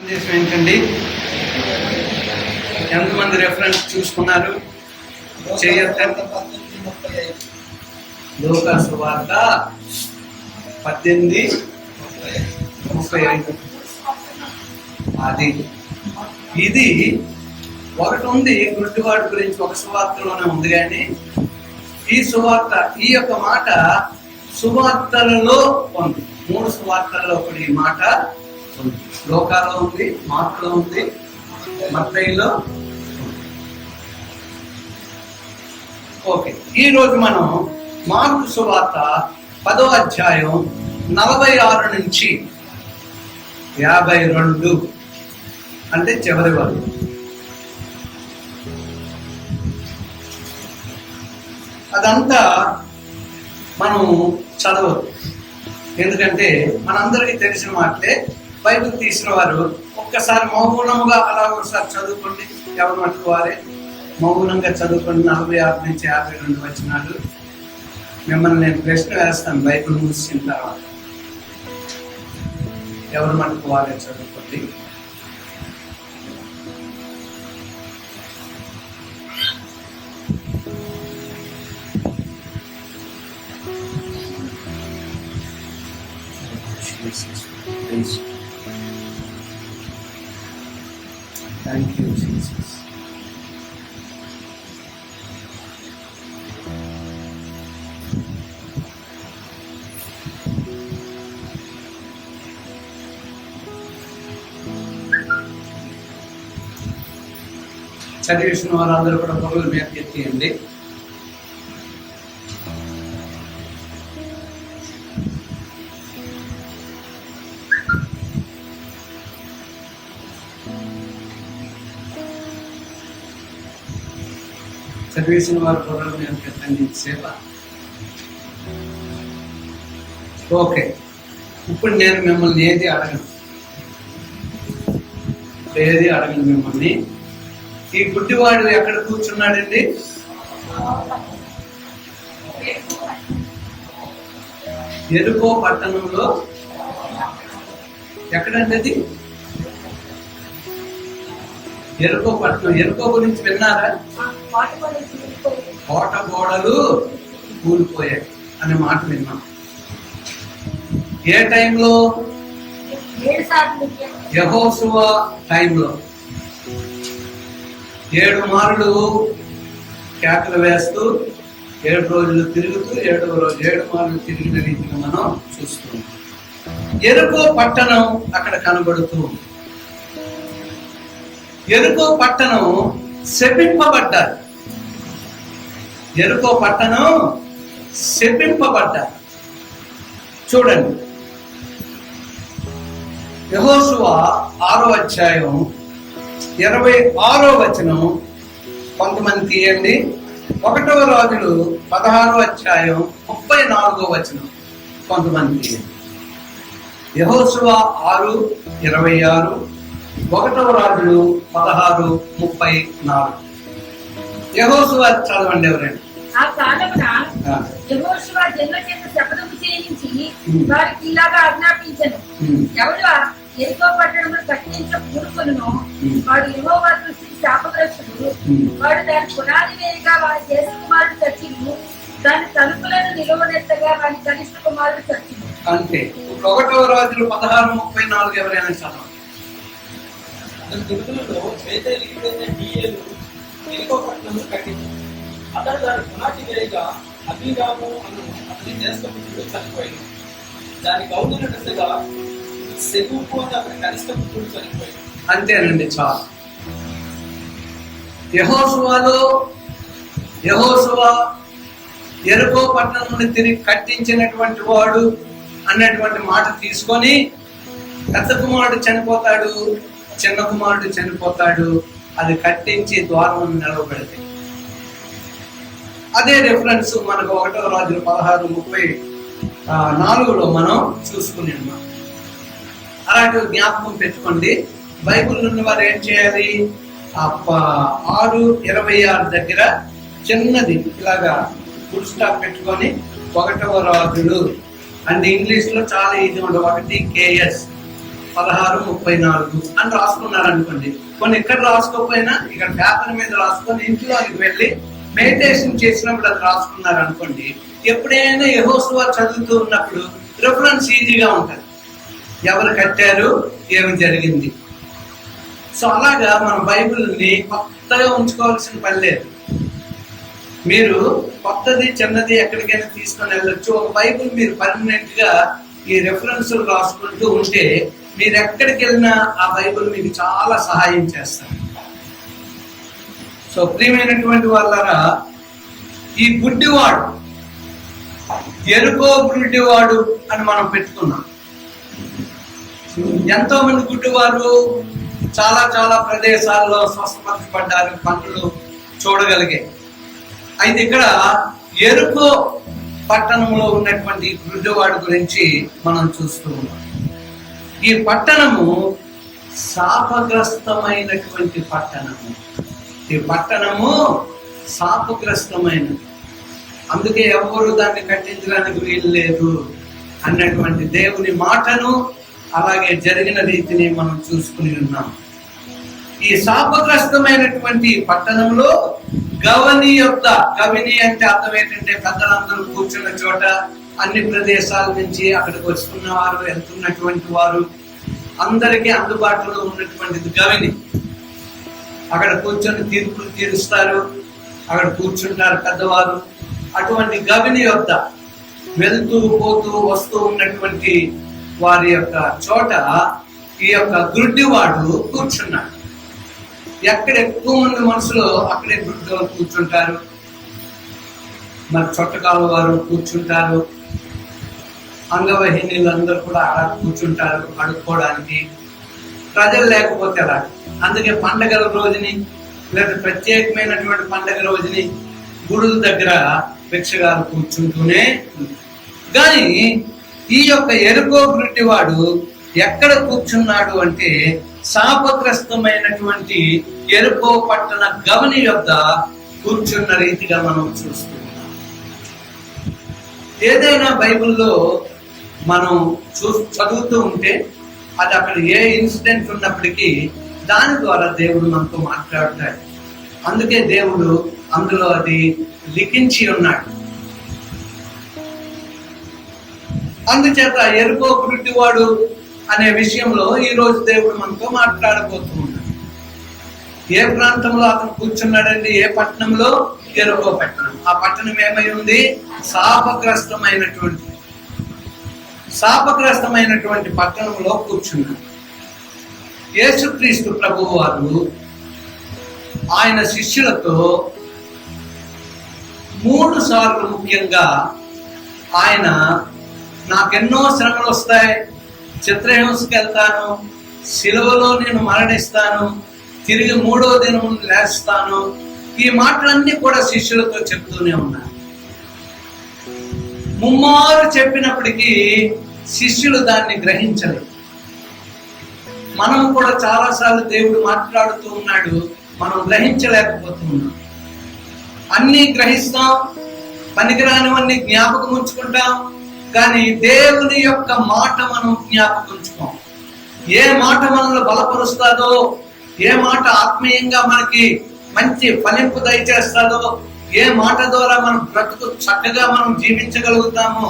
సందేశం ఏంటండి? ఎంతమంది రెఫరెన్స్ చూసుకున్నారు? చేయొద్దండి. లూకా సువార్త 18:35. అది ఇది ఒకటి ఉంది. గుడ్డివాడి గురించి ఒక సువార్తలోనే ఉంది, కానీ ఈ సువార్త, ఈ యొక్క మాట సువార్తలలో ఉంది. 3 సువార్తల్లో ఒకటి ఈ మాట ఉంది. లోకాలో ఉంది, మార్కులో ఉంది, మత్తయిలో. ఓకే, ఈ రోజు మనం మార్కు సువార్త 10వ అధ్యాయం 46 నుంచి 52 అంటే చివరి వరకు. అదంతా మనం చదవదు, ఎందుకంటే మనందరికీ తెలిసిన మాటలే. బైబిల్ తీసిన వారు ఒక్కసారి మౌనంగా అలా ఒకసారి చదువుకోండి. ఎవరు మట్టుకోవాలి, మౌనంగా చదువుకోండి. 46 నుంచి 52 వచనాలు. మిమ్మల్ని నేను ప్రశ్న వేస్తాను బైబిల్ ముగిసిన తర్వాత. ఎవరు మట్టుకోవాలి చదువుకోండి. Thank you, Jesus. చదివేసిన వారందరూ కూడా పొగలు మీద ఎత్తియండి. చదివేసిన వారు పొగలు మీద ఎత్తండి సేవ. ఓకే, ఇప్పుడు నేను మిమ్మల్ని ఏది అడగను మిమ్మల్ని. ఈ గుడ్డివాడు ఎక్కడ కూర్చున్నాడండి? ఎరుకో పట్టణంలో. ఎక్కడండి అది? ఎరుకో పట్టణం. ఎరుకో గురించి విన్నారా? కోట గోడలు కూలిపోయాయి అనే మాట విన్నాం. ఏ టైంలో? యెహోషువ టైంలో. 7 మార్లు కేకలు వేస్తూ 7 రోజులు తిరుగుతూ 7వ రోజు 7 మార్లు తిరిగిన రీతిగా మనం చూస్తున్నాం. ఎరుకో పట్టణం అక్కడ కనబడుతూ. ఎరుకో పట్టణం శపింపబడ్డారు. ఎరుకో పట్టణం శపింపబడ్డారు. చూడండి, యెహోషువ 6వ అధ్యాయం 26వ వచనం. కొంతమంది తీయండి. 1వ రాజులు 16వ అధ్యాయం 34వ వచనం. కొంతమంది తీయండి. యెహోషువ 6:26, 1వ రాజులు 16:34. యెహోషువ చదవండి ఎవరండి. ఆ కాలమున యెహోషువ జనుల చేత శపథము చేయించి వారికి ఇలాగా ఆజ్ఞాపించెను, ఎవడు ఎరుకో పట్టణమును కట్టించ పూనుకొనునో వాడు యెహోవా దృష్టికి శాపగ్రస్తుడు. వాడు దాని పునాది వేయగా వారి జ్యేష్ఠ కుమారుడు చచ్చిను, దాని తలుపులను నిలువనెత్తగా వారి కనిష్ట కుమారుడు చచ్చిను. అంతే. 1వ రాజులు 16:34 ఎవరైనా చదవండి. ఎరుకో పట్టణమును కట్టించాడు. అతడు దాని పునాది వేయగా అభిరాము అను అతని జ్యేష్ఠ పుత్రుడు చనిపోయాడు. దాని గౌరవ దశగా సెగూపు అని అతని కనిష్ట పుత్రుడు చనిపోయాడు. అంతేనండి, చాలు. యెహోషువ ఎరుకో పట్టణమును తిరిగి కట్టించినటువంటి వాడు అన్నటువంటి మాట తీసుకొని పెద్ద కుమారుడు చనిపోతాడు, చిన్న కుమారుడు చనిపోతాడు. అది కట్టించి ద్వారం నిలవబెడితే అదే రిఫరెన్స్ మనకు 1వ రాజులు 16:34లో మనం చూసుకుని ఉన్నాం. అలాంటి జ్ఞాపకం పెట్టుకోండి. బైబిల్ ఉన్న వారు ఏం చేయాలి? 6:26 దగ్గర చిన్నది ఇలాగా ఫుల్ స్టాప్ పెట్టుకొని 1వ రాజులు అంటే ఇంగ్లీష్ లో చాలా ఈజీ ఉంటుంది. 1 KS 16:34 అని రాసుకున్నారు అనుకోండి. కొన్ని ఇక్కడ రాసుకోకపోయినా ఇక్కడ పేపర్ మీద రాసుకొని ఇంట్లోకి వెళ్ళి మెడిటేషన్ చేసినప్పుడు అది రాసుకున్నారు అనుకోండి. ఎప్పుడైనా యెహోషువ చదువుతూ ఉన్నప్పుడు రిఫరెన్స్ ఈజీగా ఉంటుంది. ఎవరు కట్టారు, ఏమి జరిగింది. సో అలాగా మన బైబిల్ని కొత్తగా ఉంచుకోవాల్సిన పని లేదు. మీరు కొత్తది చిన్నది ఎక్కడికైనా తీసుకొని వెళ్ళొచ్చు. ఒక బైబిల్ మీరు పర్మనెంట్ గా ఈ రెఫరెన్స్లు రాసుకుంటూ ఉంటే మీరు ఎక్కడికి వెళ్ళినా ఆ బైబిల్ మీకు చాలా సహాయం చేస్తారు. సో ప్రియమైనటువంటి వాళ్ళరా, ఈ గుడ్డివాడు, ఎరుకో గుడ్డివాడు అని మనం పెట్టుకున్నాం. ఎంతో మంది గుడ్డివారు చాలా చాలా ప్రదేశాల్లో స్వస్థపరచబడ్డారు, పనులు చూడగలిగే. అయితే ఇక్కడ ఎరుకో పట్టణంలో ఉన్నటువంటి గుడ్డివాడు గురించి మనం చూస్తూ ఉన్నాం. ఈ పట్టణము శాపగ్రస్తమైనటువంటి పట్టణము. ఈ పట్టణము శాపగ్రస్తమైనది, అందుకే ఎవరు దాన్ని కట్టించడానికి వీలు లేదు అన్నటువంటి దేవుని మాటను అలాగే జరిగిన రీతిని మనం చూసుకుని ఉన్నాం. ఈ శాపగ్రస్తమైనటువంటి పట్టణంలో గవని యొద్ద, గవిని అంటే అర్థం ఏంటంటే పెద్దలందరూ కూర్చున్న చోట, అన్ని ప్రదేశాల నుంచి అక్కడికి వస్తున్న వారు, వెళ్తున్నటువంటి వారు అందరికీ అందుబాటులో ఉన్నటువంటిది గవిని. అక్కడ కూర్చొని తీర్పులు తీరుస్తారు, అక్కడ కూర్చుంటారు పెద్దవారు. అటువంటి గవిని యొద్ద వెళ్తూ పోతూ వస్తూ ఉన్నటువంటి వారి యొక్క చోట ఈ యొక్క గుడ్డివాడు కూర్చున్నాడు. ఎక్కడ ఎక్కువ మంది మనసులో అక్కడే గుడ్డివారు కూర్చుంటారు. మరి చుట్టకాల వారు కూర్చుంటారు, అంగవహినీలందరూ కూడా అలా కూర్చుంటారు అడుక్కోవడానికి. ప్రజలు లేకపోతే అలా. అందుకే పండగల రోజుని లేదా ప్రత్యేకమైనటువంటి పండగ రోజుని గుడుల దగ్గర భిక్షగారు కూర్చుంటూనే. కానీ ఈ యొక్క ఎరుకో గుడ్డివాడు ఎక్కడ కూర్చున్నాడు అంటే శాపగ్రస్తమైనటువంటి ఎరుకో పట్టణ గవని యొద్ద కూర్చున్న రీతిగా మనం చూస్తున్నాం. ఏదైనా బైబిల్లో మనం చదువుతూ ఉంటే అది అక్కడ ఏ ఇన్సిడెంట్ ఉన్నప్పటికీ దాని ద్వారా దేవుడు మనతో మాట్లాడతాడు. అందుకే దేవుడు అందులో అది లిఖించి ఉన్నాడు. అందుచేత ఎరుకో గుడ్డివాడు అనే విషయంలో ఈ రోజు దేవుడు మనతో మాట్లాడబోతూ ఉన్నాడు. ఏ ప్రాంతంలో అతను కూర్చున్నాడండి? ఏ పట్టణంలో? ఎరుకో పట్టణం. ఆ పట్టణం ఏమై ఉంది? శాపగ్రస్తమైనటువంటి పట్టణంలో కూర్చున్నాడు. యేసుక్రీస్తు ప్రభువు వారు ఆయన శిష్యులతో 3 సార్లు ముఖ్యంగా ఆయన నాకెన్నో శ్రమలు వస్తాయి, చిత్రహింసకి వెళ్తాను, సిలువలో నేను మరణిస్తాను, తిరిగి 3వ దినం లేస్తాను, ఈ మాటలన్నీ కూడా శిష్యులతో చెప్తూనే ఉన్నారు. ముమ్మారు చెప్పినప్పటికీ శిష్యులు దాన్ని గ్రహించలేదు. మనం కూడా చాలాసార్లు దేవుడు మాట్లాడుతూ ఉన్నాడు, మనం గ్రహించలేకపోతున్నాం. అన్నీ గ్రహిస్తాం, పనికిరానివన్నీ జ్ఞాపకం ఉంచుకుంటాం, కానీ దేవుని యొక్క మాట మనం జ్ఞాపకం ఉంచుకోం. ఏ మాట మనల్ని బలపరుస్తాదో, ఏ మాట ఆత్మీయంగా మనకి మంచి ఫలింపు దయచేస్తాదో, ఏ మాట ద్వారా మనం బ్రతుకు చక్కగా మనం జీవించగలుగుతామో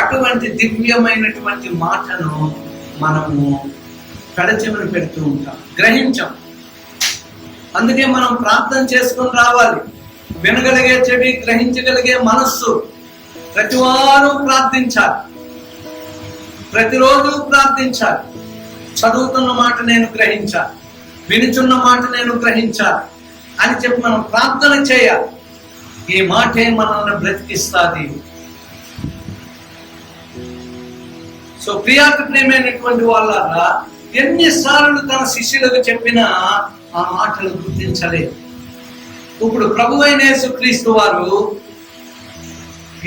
అటువంటి దివ్యమైనటువంటి మాటను మనము కడచెమని పెడుతూ ఉంటాం, గ్రహించాం. అందుకే మనం ప్రార్థన చేసుకొని రావాలి. వినగలిగే చెవి, గ్రహించగలిగే మనస్సు. ప్రతివారు ప్రార్థించాలి, ప్రతిరోజు ప్రార్థించాలి. చదువుతున్న మాట నేను గ్రహించాలి, వినుచున్న మాట నేను గ్రహించాలి అని చెప్పి మనం ప్రార్థన చేయాలి. ఈ మాటే మనల్ని బ్రతికిస్తుంది. సో ప్రియమైనటువంటి వాళ్ళ ఎన్నిసార్లు తన శిష్యులకు చెప్పినా ఆ మాటలు గుర్తించలేదు. ఇప్పుడు ప్రభువైన యేసుక్రీస్తు వారు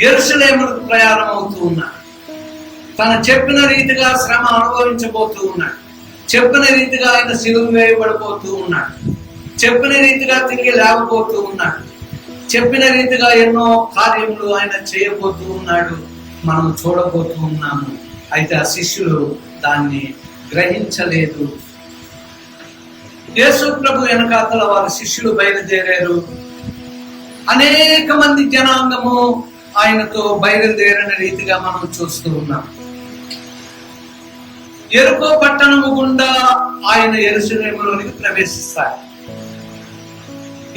యెరూషలేముకు ప్రయాణం అవుతూ ఉన్నారు. తన చెప్పిన రీతిగా శ్రమ అనుభవించబోతూ ఉన్నాడు. చెప్పిన రీతిగా ఆయన సిలువ వేయబడిపోతూ ఉన్నాడు. చెప్పిన రీతిగా తిరిగి లేవబోతూ ఉన్నాడు. చెప్పిన రీతిగా ఎన్నో కార్యములు ఆయన చేయబోతూ ఉన్నాడు, మనం చూడబోతూ ఉన్నాము. అయితే ఆ శిష్యులు దాన్ని గ్రహించలేదు. యేసు ప్రభు వెనకాతల వారి శిష్యులు బయలుదేరారు. అనేక మంది జనాంగము ఆయనతో బయలుదేరిన రీతిగా మనం చూస్తూ ఉన్నాం. యెరికో పట్టణము గుండా ఆయన యెరూషలేములోనికి ప్రవేశిస్తారు.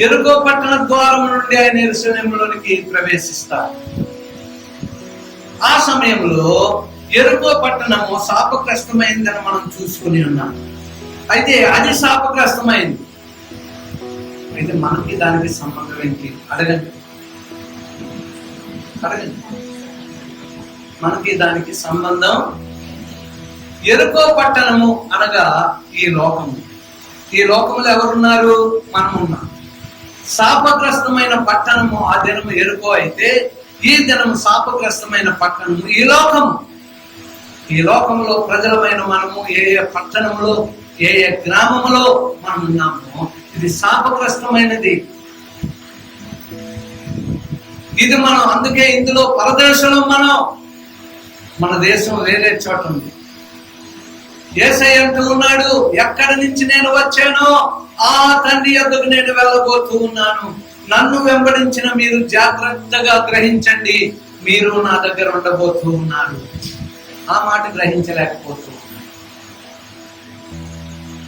యెరికో పట్టణ ద్వారం నుండి ఆయన యెరూషలేములోనికి ప్రవేశిస్తారు. ఆ సమయంలో యెరికో పట్టణము శాపగ్రస్తమైందని మనం చూసుకుని ఉన్నాం. అయితే అది శాపగ్రస్తమైంది. అయితే మనకి దానికి సంబంధం ఏంటి? అడగండి. మనకి దానికి సంబంధం. యెరికో పట్టణము అనగా ఈ లోకము. ఈ లోకములో ఎవరున్నారు? మనం ఉన్నాం. శాపగ్రస్తమైన పట్టణము ఆ దినము యెరికో అయితే, ఈ దినము శాపగ్రస్తమైన పట్టణము ఈ లోకము. ఈ లోకంలో ప్రజలమైన మనము ఏ ఏ పట్టణంలో ఏ ఏ గ్రామంలో మనం ఉన్నామో ఇది శాపగ్రస్తమైనది. ఇది మనం అందుకే ఇందులో పరదేశంలో మన దేశం వేరే చోట ఉంది. యేసయ్య అంటూ ఉన్నాడు, ఎక్కడి నుంచి నేను వచ్చానో ఆ తండ్రి యొద్దకు నేను వెళ్ళబోతూ ఉన్నాను. నన్ను వెంబడించిన మీరు జాగ్రత్తగా గ్రహించండి, మీరు నా దగ్గర ఉండబోతూ ఉన్నారు. ఆ మాట గ్రహించలేకపోతూ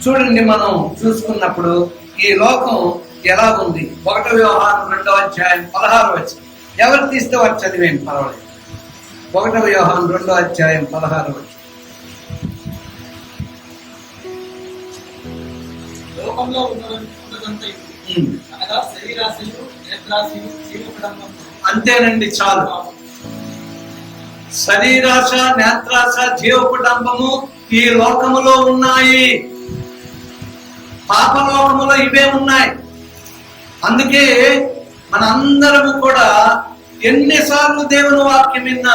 చూడండి. మనం చూసుకున్నప్పుడు ఈ లోకం ఎలా ఉంది. 1 యోహాను 2వ అధ్యాయం 16వ వచనం. ఎవరు తీస్తే వారు చదివేయండి, పర్వాలేదు. 1 యోహాను 2వ అధ్యాయం 16వ వచనం. లోకంలో ఉన్నదంతా అనగా శరీరాశలు, నేత్రాశలు, జీవపడంబము. అంతేనండి, చాలు. శరీరాశ, నేత్రాశ, జీవపడంబము ఈ లోకములో ఉన్నాయి. పాపలోకములో ఇవే ఉన్నాయి. అందుకే మనందరము కూడా ఎన్నిసార్లు దేవుని వాక్యం విన్న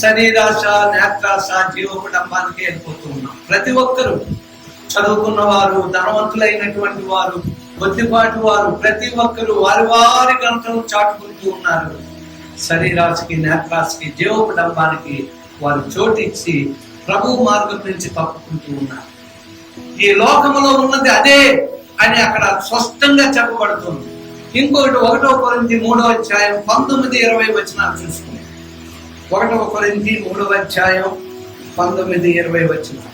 శరీరాశ, నేత్రాశ, జీవపడంబానికి వెళ్ళిపోతూ ఉన్నాం. ప్రతి ఒక్కరు, చదువుకున్న వారు, ధనవంతులైనటువంటి వారు, కొద్దిపాటి వారు, ప్రతి ఒక్కరు వారి వారి గంటలు చాటుకుంటూ ఉన్నారు. శరీరాశకి, నేత్రాశకి, జీవపడంబానికి వారు చోటిచ్చి ప్రభు మార్గం నుంచి తప్పుకుంటూ ఉన్నారు. ఈ లోకములో ఉన్నది అదే అని అక్కడ స్పష్టంగా చెప్పబడుతుంది. ఇంకొకటి 1 కొరింథీ 3వ అధ్యాయం 19-20 వచనాలు చూసుకుంది. 1 కొరింథీ 3వ అధ్యాయం 19-20 వచనాలు.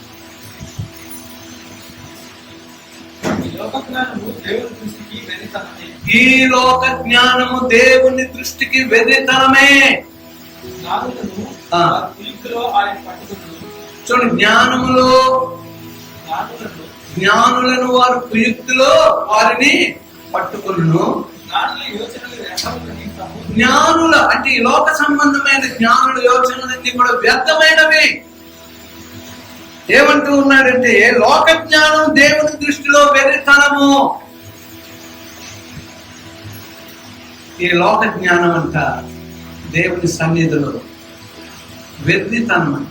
ఈ లోక జ్ఞానము దేవుని దృష్టికి వెర్రితనమే. చూడండి, జ్ఞానులను వారు కుయుక్తిలో వారిని పట్టుకును. జ్ఞానుల అంటే ఈ లోక సంబంధమైన జ్ఞానుల యోచనలన్నీ కూడా వ్యర్థమైనవి. ఏమంటూ ఉన్నాడంటే లోక జ్ఞానం దేవుని దృష్టిలో వెర్రితనము. ఈ లోక జ్ఞానం అంట దేవుని సన్నిధిలో వెర్రితనం.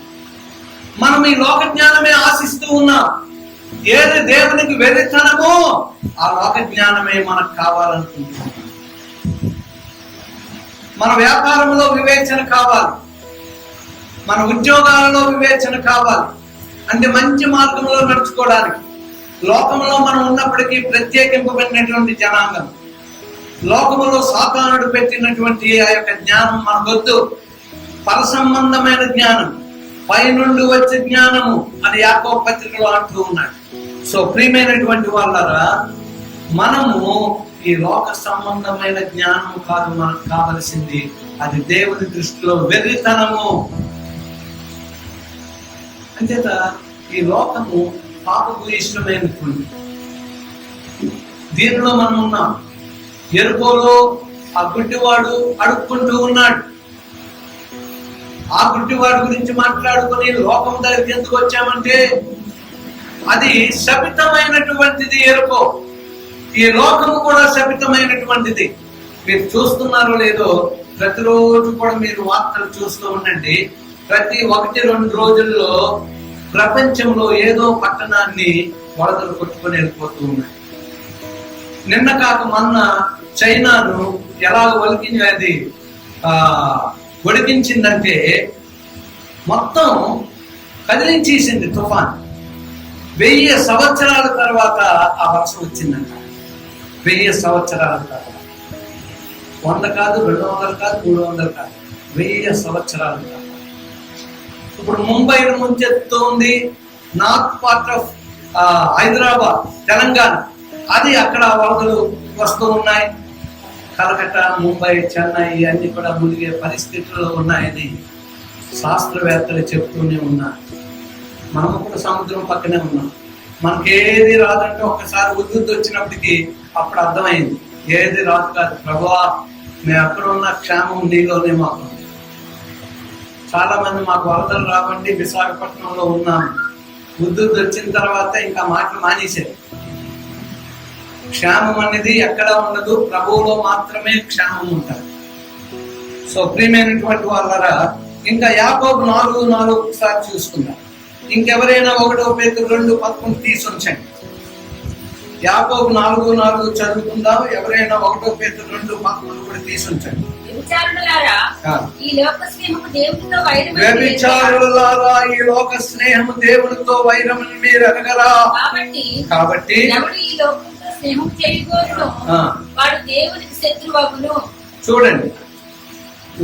మనం ఈ లోక జ్ఞానమే ఆశిస్తూ ఉన్నాం. ఏది దేవునికి వెర్రితనమో ఆ లోక జ్ఞానమే మనకు కావాలనుకుంటున్నాం. మన వ్యాపారంలో వివేచన కావాలి, మన ఉద్యోగాలలో వివేచన కావాలి. అంటే మంచి మార్గంలో నడుచుకోవడానికి. లోకంలో మనం ఉన్నప్పటికీ ప్రత్యేకింపబడినటువంటి జనాంగం, లోకములో సాతానుడు పెట్టినటువంటి ఆ యొక్క జ్ఞానం మనకొద్దు. పరసంబంధమైన జ్ఞానం, పైనుండి వచ్చే జ్ఞానము అని యాకోబు పత్రికలో అంటూ ఉన్నాడు. సో ప్రియమైనటువంటి వాళ్ళరా, మనము ఈ లోక సంబంధమైన జ్ఞానము కాదు మనకు కావలసింది, అది దేవుని దృష్టిలో వెర్రితనము. అంచేత ఈ లోకము పాపకు ఇష్టమైనటువంటి దీనిలో మనం ఉన్నాం. యెరికోలో ఆ గుడ్డివాడు అడుక్కుంటూ ఉన్నాడు. ఆ గుడ్డివాడి గురించి మాట్లాడుకుని లోకం దగ్గరికి ఎందుకు వచ్చామంటే అది శపితమైనటువంటిది. యెరికో, ఈ లోకము కూడా శపితమైనటువంటిది. మీరు చూస్తున్నారో లేదో, ప్రతిరోజు కూడా మీరు వార్తలు చూస్తూ ఉండండి. ప్రతి 1-2 రోజుల్లో ప్రపంచంలో ఏదో పట్టణాన్ని వరదలు కొట్టుకొని వెళ్ళిపోతూ ఉన్నాయి. నిన్న కాక మొన్న చైనాను ఎలా అది వడికించిందంటే మొత్తం కదిలించేసింది తుఫాన్. 1000 సంవత్సరాల తర్వాత ఆ వర్షం వచ్చిందంట. 1000 సంవత్సరాల తర్వాత. 100 కాదు, 200 కాదు, 300 కాదు, 1000 సంవత్సరాల తర్వాత. ఇప్పుడు ముంబైను ముంచెత్తుంది, north part of Hyderabad, Telangana, అది అక్కడ వరదలు వస్తూ ఉన్నాయి. కలకత్తా, ముంబై, చెన్నై అన్ని కూడా మునిగే పరిస్థితుల్లో ఉన్నాయని శాస్త్రవేత్తలు చెప్తూనే ఉన్నారు. మనం కూడా సముద్రం పక్కనే ఉన్నాం. మనకేది రాదంటే ఒక్కసారి ఉద్యుత్ వచ్చినప్పటికీ అప్పుడు అర్థమైంది ఏది రాదు కాదు ప్రభువా, మేము ఎక్కడ ఉన్న క్షేమం నీలోనే మాకు. చాలా మంది మాకు వరదలు రావండి, విశాఖపట్నంలో ఉన్నాము, ఉద్యుత్ వచ్చిన తర్వాత ఇంకా మాటలు మానేశారు. క్షేమం అనేది ఎక్కడ ఉండదు, ప్రభువులో మాత్రమే క్షేమం ఉంటుంది. సో ప్రియమైనటువంటి వాళ్ళరా, ఇంకా యాకోబు 4:4 ఒకసారి చూసుకుందాం. ఇంకెవరైనా 1 పేతురు 2:11 తీసుంచండి. యాకోబు 4:4 చదువుకుందాం. ఎవరైనా 1 పేతురు 2:11 కూడా తీసుంచండి. వ్యభిచారులారా, ఈ లోక స్నేహము దేవునితో వైరమని వ్యభిచారులారా, ఈ లోక స్నేహము దేవునితో వైరమని మీరు ఎరగరా? కాబట్టి ఎవడు ఈ లోకంతో స్నేహం చేయకూడదు, వాడు దేవునికి శత్రువగును. చూడండి,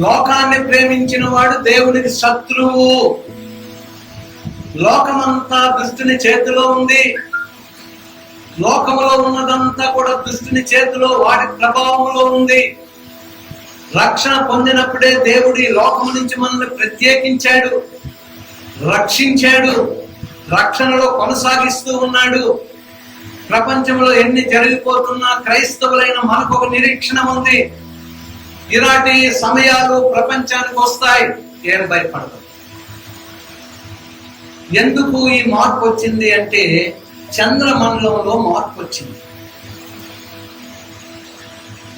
లోకాన్ని ప్రేమించిన వాడు దేవునికి శత్రువు. లోకమంతా దుష్టుని చేతిలో ఉంది. లోకములో ఉన్నదంతా కూడా దుష్టుని చేతిలో, వాడి ప్రభావంలో ఉంది. రక్షణ పొందినప్పుడే దేవుడు ఈ లోకము నుంచి మనల్ని ప్రత్యేకించాడు, రక్షించాడు, రక్షణలో కొనసాగిస్తూ ఉన్నాడు. ప్రపంచంలో ఎన్ని జరిగిపోతున్నా క్రైస్తవులైన మనకు ఒక నిరీక్షణ ఉంది. ఇలాంటి సమయాలు ప్రపంచానికి వస్తాయి, ఏం భయపడదు. ఎందుకు ఈ మార్పు వచ్చింది అంటే చంద్రమండలంలో మార్పు వచ్చింది.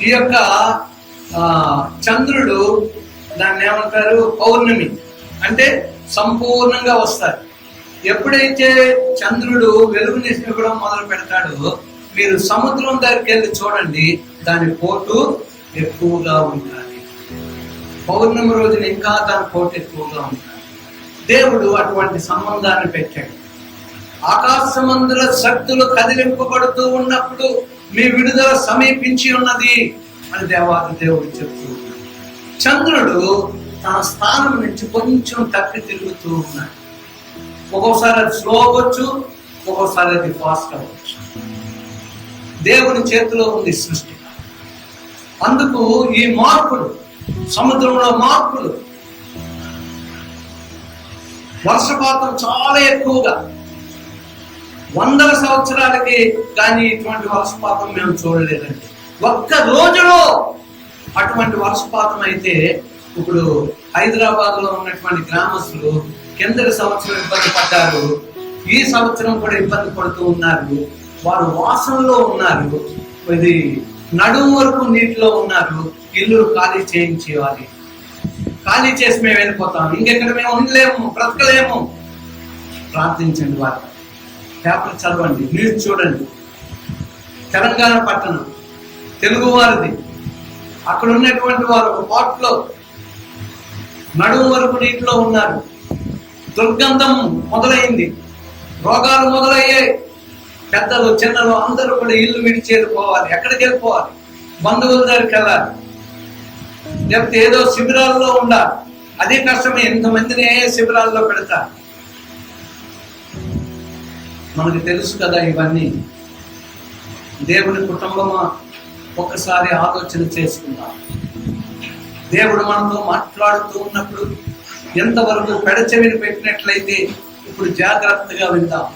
ఈ యొక్క చంద్రుడు, దాన్ని ఏమంటారు, పౌర్ణమి అంటే సంపూర్ణంగా వస్తారు. ఎప్పుడైతే చంద్రుడు వెలుగుని ఇవ్వడం మొదలు పెడతాడో, మీరు సముద్రం దగ్గరికి వెళ్ళి చూడండి, దాని పోటు ఎక్కువగా ఉంటుంది. పౌర్ణమి రోజున ఇంకా దాని పోటు ఎక్కువగా ఉంటుంది. దేవుడు అటువంటి సంబంధాన్ని పెట్టాడు. ఆకాశమందుల శక్తులు కదిలింపబడుతూ ఉన్నప్పుడు మీ విడుదల సమీపించి ఉన్నది అని దేవాది దేవుడు చెప్తూ ఉన్నాడు. చంద్రుడు తన స్థానం నుంచి కొంచెం తప్పి తిరుగుతూ ఉన్నాడు. ఒక్కోసారి అది స్లో అవ్వచ్చు, ఒక్కోసారి అది ఫాస్ట్ అవ్వచ్చు. దేవుని చేతిలో ఉంది సృష్టి. అందుకు ఈ మార్పులు, సముద్రంలో మార్పులు, వర్షపాతం చాలా ఎక్కువగా, 100 సంవత్సరాలకి కానీ ఇటువంటి వర్షపాతం మేము చూడలేదండి. ఒక్క రోజులో అటువంటి వర్షపాతం అయితే ఇప్పుడు హైదరాబాద్ లో ఉన్నటువంటి గ్రామస్తులు కిందటి సంవత్సరం ఇబ్బంది పడ్డారు, ఈ సంవత్సరం కూడా ఇబ్బంది పడుతూ ఉన్నారు. వారు వాసనలో ఉన్నారు, ఇది నడుము వరకు నీటిలో ఉన్నారు. ఇల్లు ఖాళీ చేయించేవాలి, ఖాళీ చేసి మేము వెళ్ళిపోతాం, ఇంకెక్కడ మేము ఉండలేము, బ్రతకలేము. ప్రార్థించండి. వారు పేపర్ చదవండి, న్యూస్ చూడండి. తెలంగాణ పట్టణం తెలుగు వారిది, అక్కడ ఉన్నటువంటి వారు ఒక పాట్లో నడుము వరకు నీటిలో ఉన్నారు. దుర్గంధం మొదలైంది, రోగాలు మొదలయ్యాయి. పెద్దలు చిన్నలు అందరూ కూడా ఇల్లు విడిచి వెళ్ళిపోవాలి. ఎక్కడికి వెళ్ళిపోవాలి? బంధువుల దగ్గరికి వెళ్ళాలి, లేకపోతే ఏదో శిబిరాల్లో ఉండాలి. అదే కష్టమే, ఎంతమందిని ఏ శిబిరాల్లో పెడతారు. మనకు తెలుసు కదా ఇవన్నీ. దేవుని కుటుంబమా, ఒక్కసారి ఆలోచన చేసుకుందాం. దేవుడు మనతో మాట్లాడుతూ ఉన్నప్పుడు ఎంతవరకు పెడచెవిని పెట్టినట్లయితే ఇప్పుడు జాగ్రత్తగా విందాం.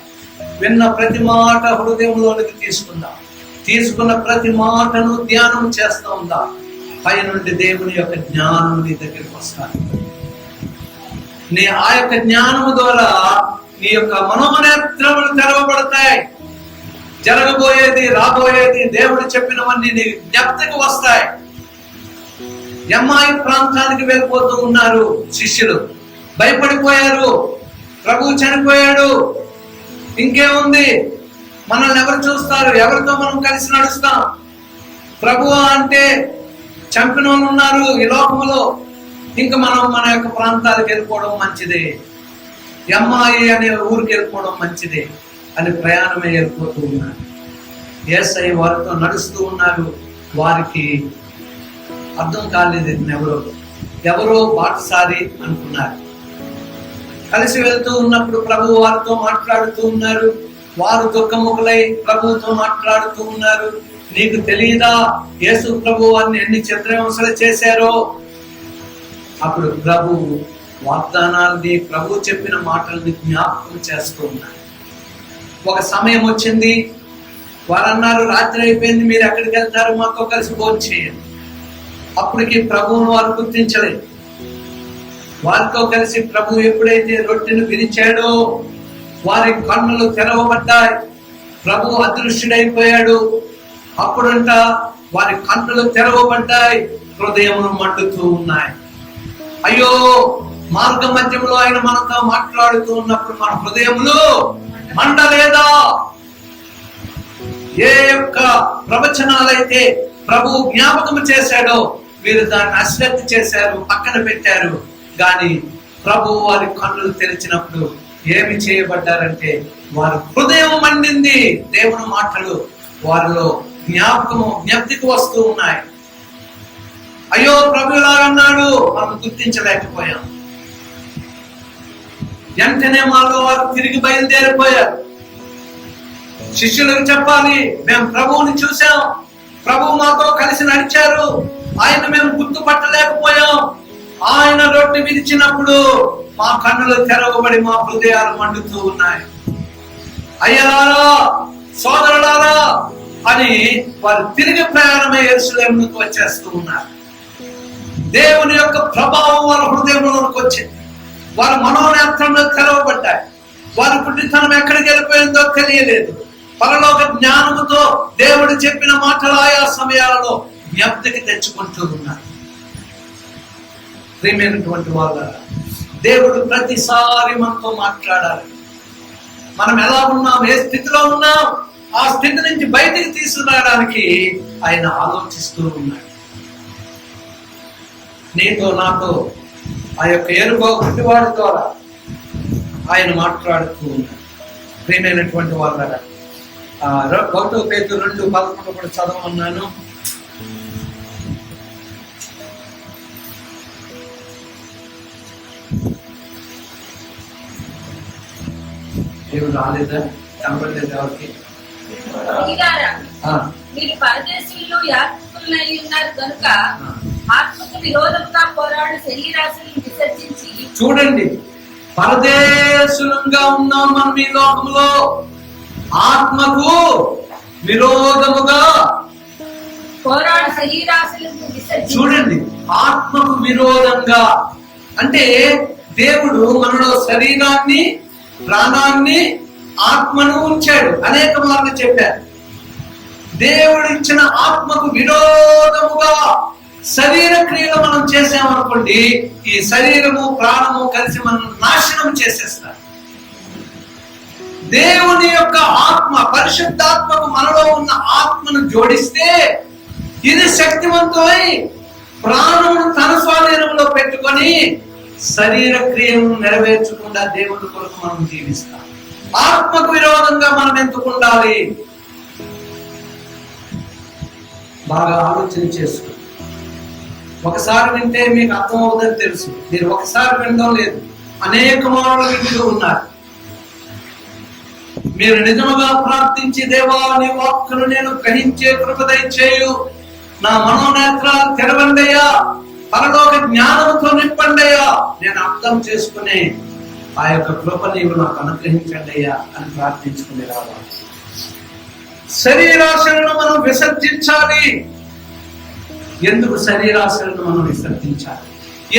విన్న ప్రతి మాట హృదయంలోనికి తీసుకుందాం. తీసుకున్న ప్రతి మాటను ధ్యానం చేస్తూ ఉందాం. పై నుండి దేవుని యొక్క జ్ఞానం నీ దగ్గరికి వస్తాను. ఆ యొక్క జ్ఞానము ద్వారా నీ యొక్క మనోనేత్రములు తెరవబడతాయి. జరగబోయేది, రాబోయేది, దేవుడు చెప్పినవన్నీ నీ జ్ఞప్తికి వస్తాయి. ఎమ్మాయి ప్రాంతానికి వెళ్ళిపోతూ ఉన్నారు శిష్యులు, భయపడిపోయారు. ప్రభువు చనిపోయాడు, ఇంకేముంది, మనల్ని ఎవరు చూస్తారు, ఎవరితో మనం కలిసి నడుస్తాం? ప్రభువా అంటే చంపిన వాళ్ళు ఉన్నారు ఈ లోకములో, ఇంకా మనం మన యొక్క ప్రాంతాలకు వెళ్ళిపోవడం మంచిదే, ఎమ్మాయి అనే ఊరికి వెళ్ళిపోవడం మంచిదే. అని ప్రయాణమే వెళ్ళిపోతూ ఉన్నారు. యేసయ్య వారితో నడుస్తూ ఉన్నారు. వారికి అర్థం కాలేదు ఎవరో బాటసారి అనుకున్నారు. కలిసి వెళ్తూ ఉన్నప్పుడు ప్రభు వారితో మాట్లాడుతూ ఉన్నారు. వారు దుఃఖముఖులై ప్రభువుతో మాట్లాడుతూ ఉన్నారు. నీకు తెలియదా యేసు ప్రభు వారిని ఎన్ని చిత్రహింసలు చేశారో? అప్పుడు ప్రభు వాగ్దానాల్ని, ప్రభు చెప్పిన మాటల్ని జ్ఞాపకం చేస్తూ ఉన్నారు. ఒక సమయం వచ్చింది, వారు అన్నారు రాత్రి అయిపోయింది, మీరు ఎక్కడికి వెళ్తారు, మాతో కలిసి భోజనం చేయండి. అప్పటికి ప్రభువును వారు గుర్తించలేదు. వారితో కలిసి ప్రభు ఎప్పుడైతే రొట్టెను విరిచాడో వారి కన్నులు తెరవబడ్డాయి. ప్రభు అదృశ్యుడైపోయాడు. అప్పుడంట వారి కన్నులు తెరవబడ్డాయి, హృదయములు మండుతూ ఉన్నాయి. అయ్యో, మార్గ మధ్యంలో ఆయన మనతో మాట్లాడుతూ ఉన్నప్పుడు మన హృదయములు మండలేదా? ఏ యొక్క ప్రవచనాలైతే ప్రభు జ్ఞాపకం చేశాడో మీరు దాన్ని అశ్రద్ధ చేశారు, పక్కన పెట్టారు. కానీ ప్రభు వారి కన్నులు తెరిచినప్పుడు ఏమి చేయబడ్డారంటే వారి హృదయం మండింది. దేవుని మాటలు వారిలో జ్ఞప్తికి వస్తూ ఉన్నాయి. అయ్యో, ప్రభు ఇలాగన్నాడు, మనం గుర్తించలేకపోయాం. వెంటనే మాలో వారు తిరిగి బయలుదేరిపోయారు. శిష్యులకు చెప్పాలి, మేము ప్రభువుని చూసాం, ప్రభు మాతో కలిసి నడిచారు, ఆయన మేము గుర్తుపట్టలేకపోయాం. ఆయన రొట్టె విరిచినప్పుడు మా కన్నులు తెరవబడి మా హృదయాలు మండుతూ ఉన్నాయి. అయ్యలారా, సోదరులారా అని వారు తిరిగి ప్రయాణమై యెరూషలేముకు వచ్చేస్తూ ఉన్నారు. దేవుని యొక్క ప్రభావం వారి హృదయంలోకి వచ్చింది. వారి మనోనేత్రంలో తెరవబడ్డాయి. వారి పుట్టితనం ఎక్కడికి వెళ్ళిపోయిందో తెలియలేదు. పరలోక జ్ఞానముతో దేవుడు చెప్పిన మాటలు ఆయా సమయాలలో జ్ఞప్తికి తెచ్చుకుంటూ ఉన్నారు. ప్రియమైనటువంటి వాళ్ళ, దేవుడు ప్రతిసారి మనతో మాట్లాడాలి. మనం ఎలా ఉన్నాం, ఏ స్థితిలో ఉన్నాం, ఆ స్థితి నుంచి బయటికి తీసుకురావడానికి ఆయన ఆలోచిస్తూ ఉన్నాడు. నీతో నాతో ఆ యొక్క ఎరుగో గుడ్డివాడి ద్వారా ఆయన మాట్లాడుతూ ఉన్నాడు. ప్రియమైనటువంటి వాళ్ళ, 1 పేతురు 2:11 కూడా చదవమన్నాను. దేవుడు రాలేదా, కనబడలేదు ఎవరికి? మీరు పరదేశుల్లో యాత్రికులై ఉన్నారు కనుక ఆత్మకు విరోధంగా పోరాడు శరీరాశులను విసర్జించి. చూడండి, పరదేశులంగా ఉన్నాం మనం ఈ లోకంలో. ఆత్మకు విరోధముగా పోరాడు శరీరాశులను విసర్జించి. చూడండి, ఆత్మకు విరోధంగా అంటే దేవుడు మనలో శరీరాన్ని, ప్రాణాన్ని, ఆత్మను ఉంచాడు. అనేక మార్లు చెప్పారు. దేవుడు ఇచ్చిన ఆత్మకు విరోధముగా శరీర క్రియలు మనం చేసామనుకోండి, ఈ శరీరము ప్రాణము కలిసి మనం నాశనం చేసేస్తారు. దేవుని యొక్క ఆత్మ, పరిశుద్ధాత్మకు మనలో ఉన్న ఆత్మను జోడిస్తే ఇది శక్తివంతమై ప్రాణమును తన స్వాధీనంలో పెట్టుకొని శరీర క్రియలను నెరవేర్చకుండా దేవుని కొరకు మనం జీవిస్తాం. ఆత్మకు విరోధంగా మనం ఎందుకు ఉండాలి? బాగా ఆలోచన చేసుకోండి. ఒకసారి వింటే మీకు అర్థం అవుతుందని తెలుసు. మీరు ఒకసారి వినడం లేదు, అనేక మార్లు వింటూ ఉన్నారు. మీరు నిజముగా ప్రార్థించి, దేవా నీ వాక్కును నేను గ్రహించే కృప దయచేయు, నా మనోనేత్రాలు తెరవండియా, పరలోక జ్ఞానంతో నింపండియా, నేను అర్థం చేసుకునే ఆ యొక్క కృప నీవు నాకు అనుగ్రహించండి అయ్యా అని ప్రార్థించుకుని రావాలి. శరీరాశలను మనం విసర్జించాలి. ఎందుకు శరీరాశలను మనం విసర్జించాలి?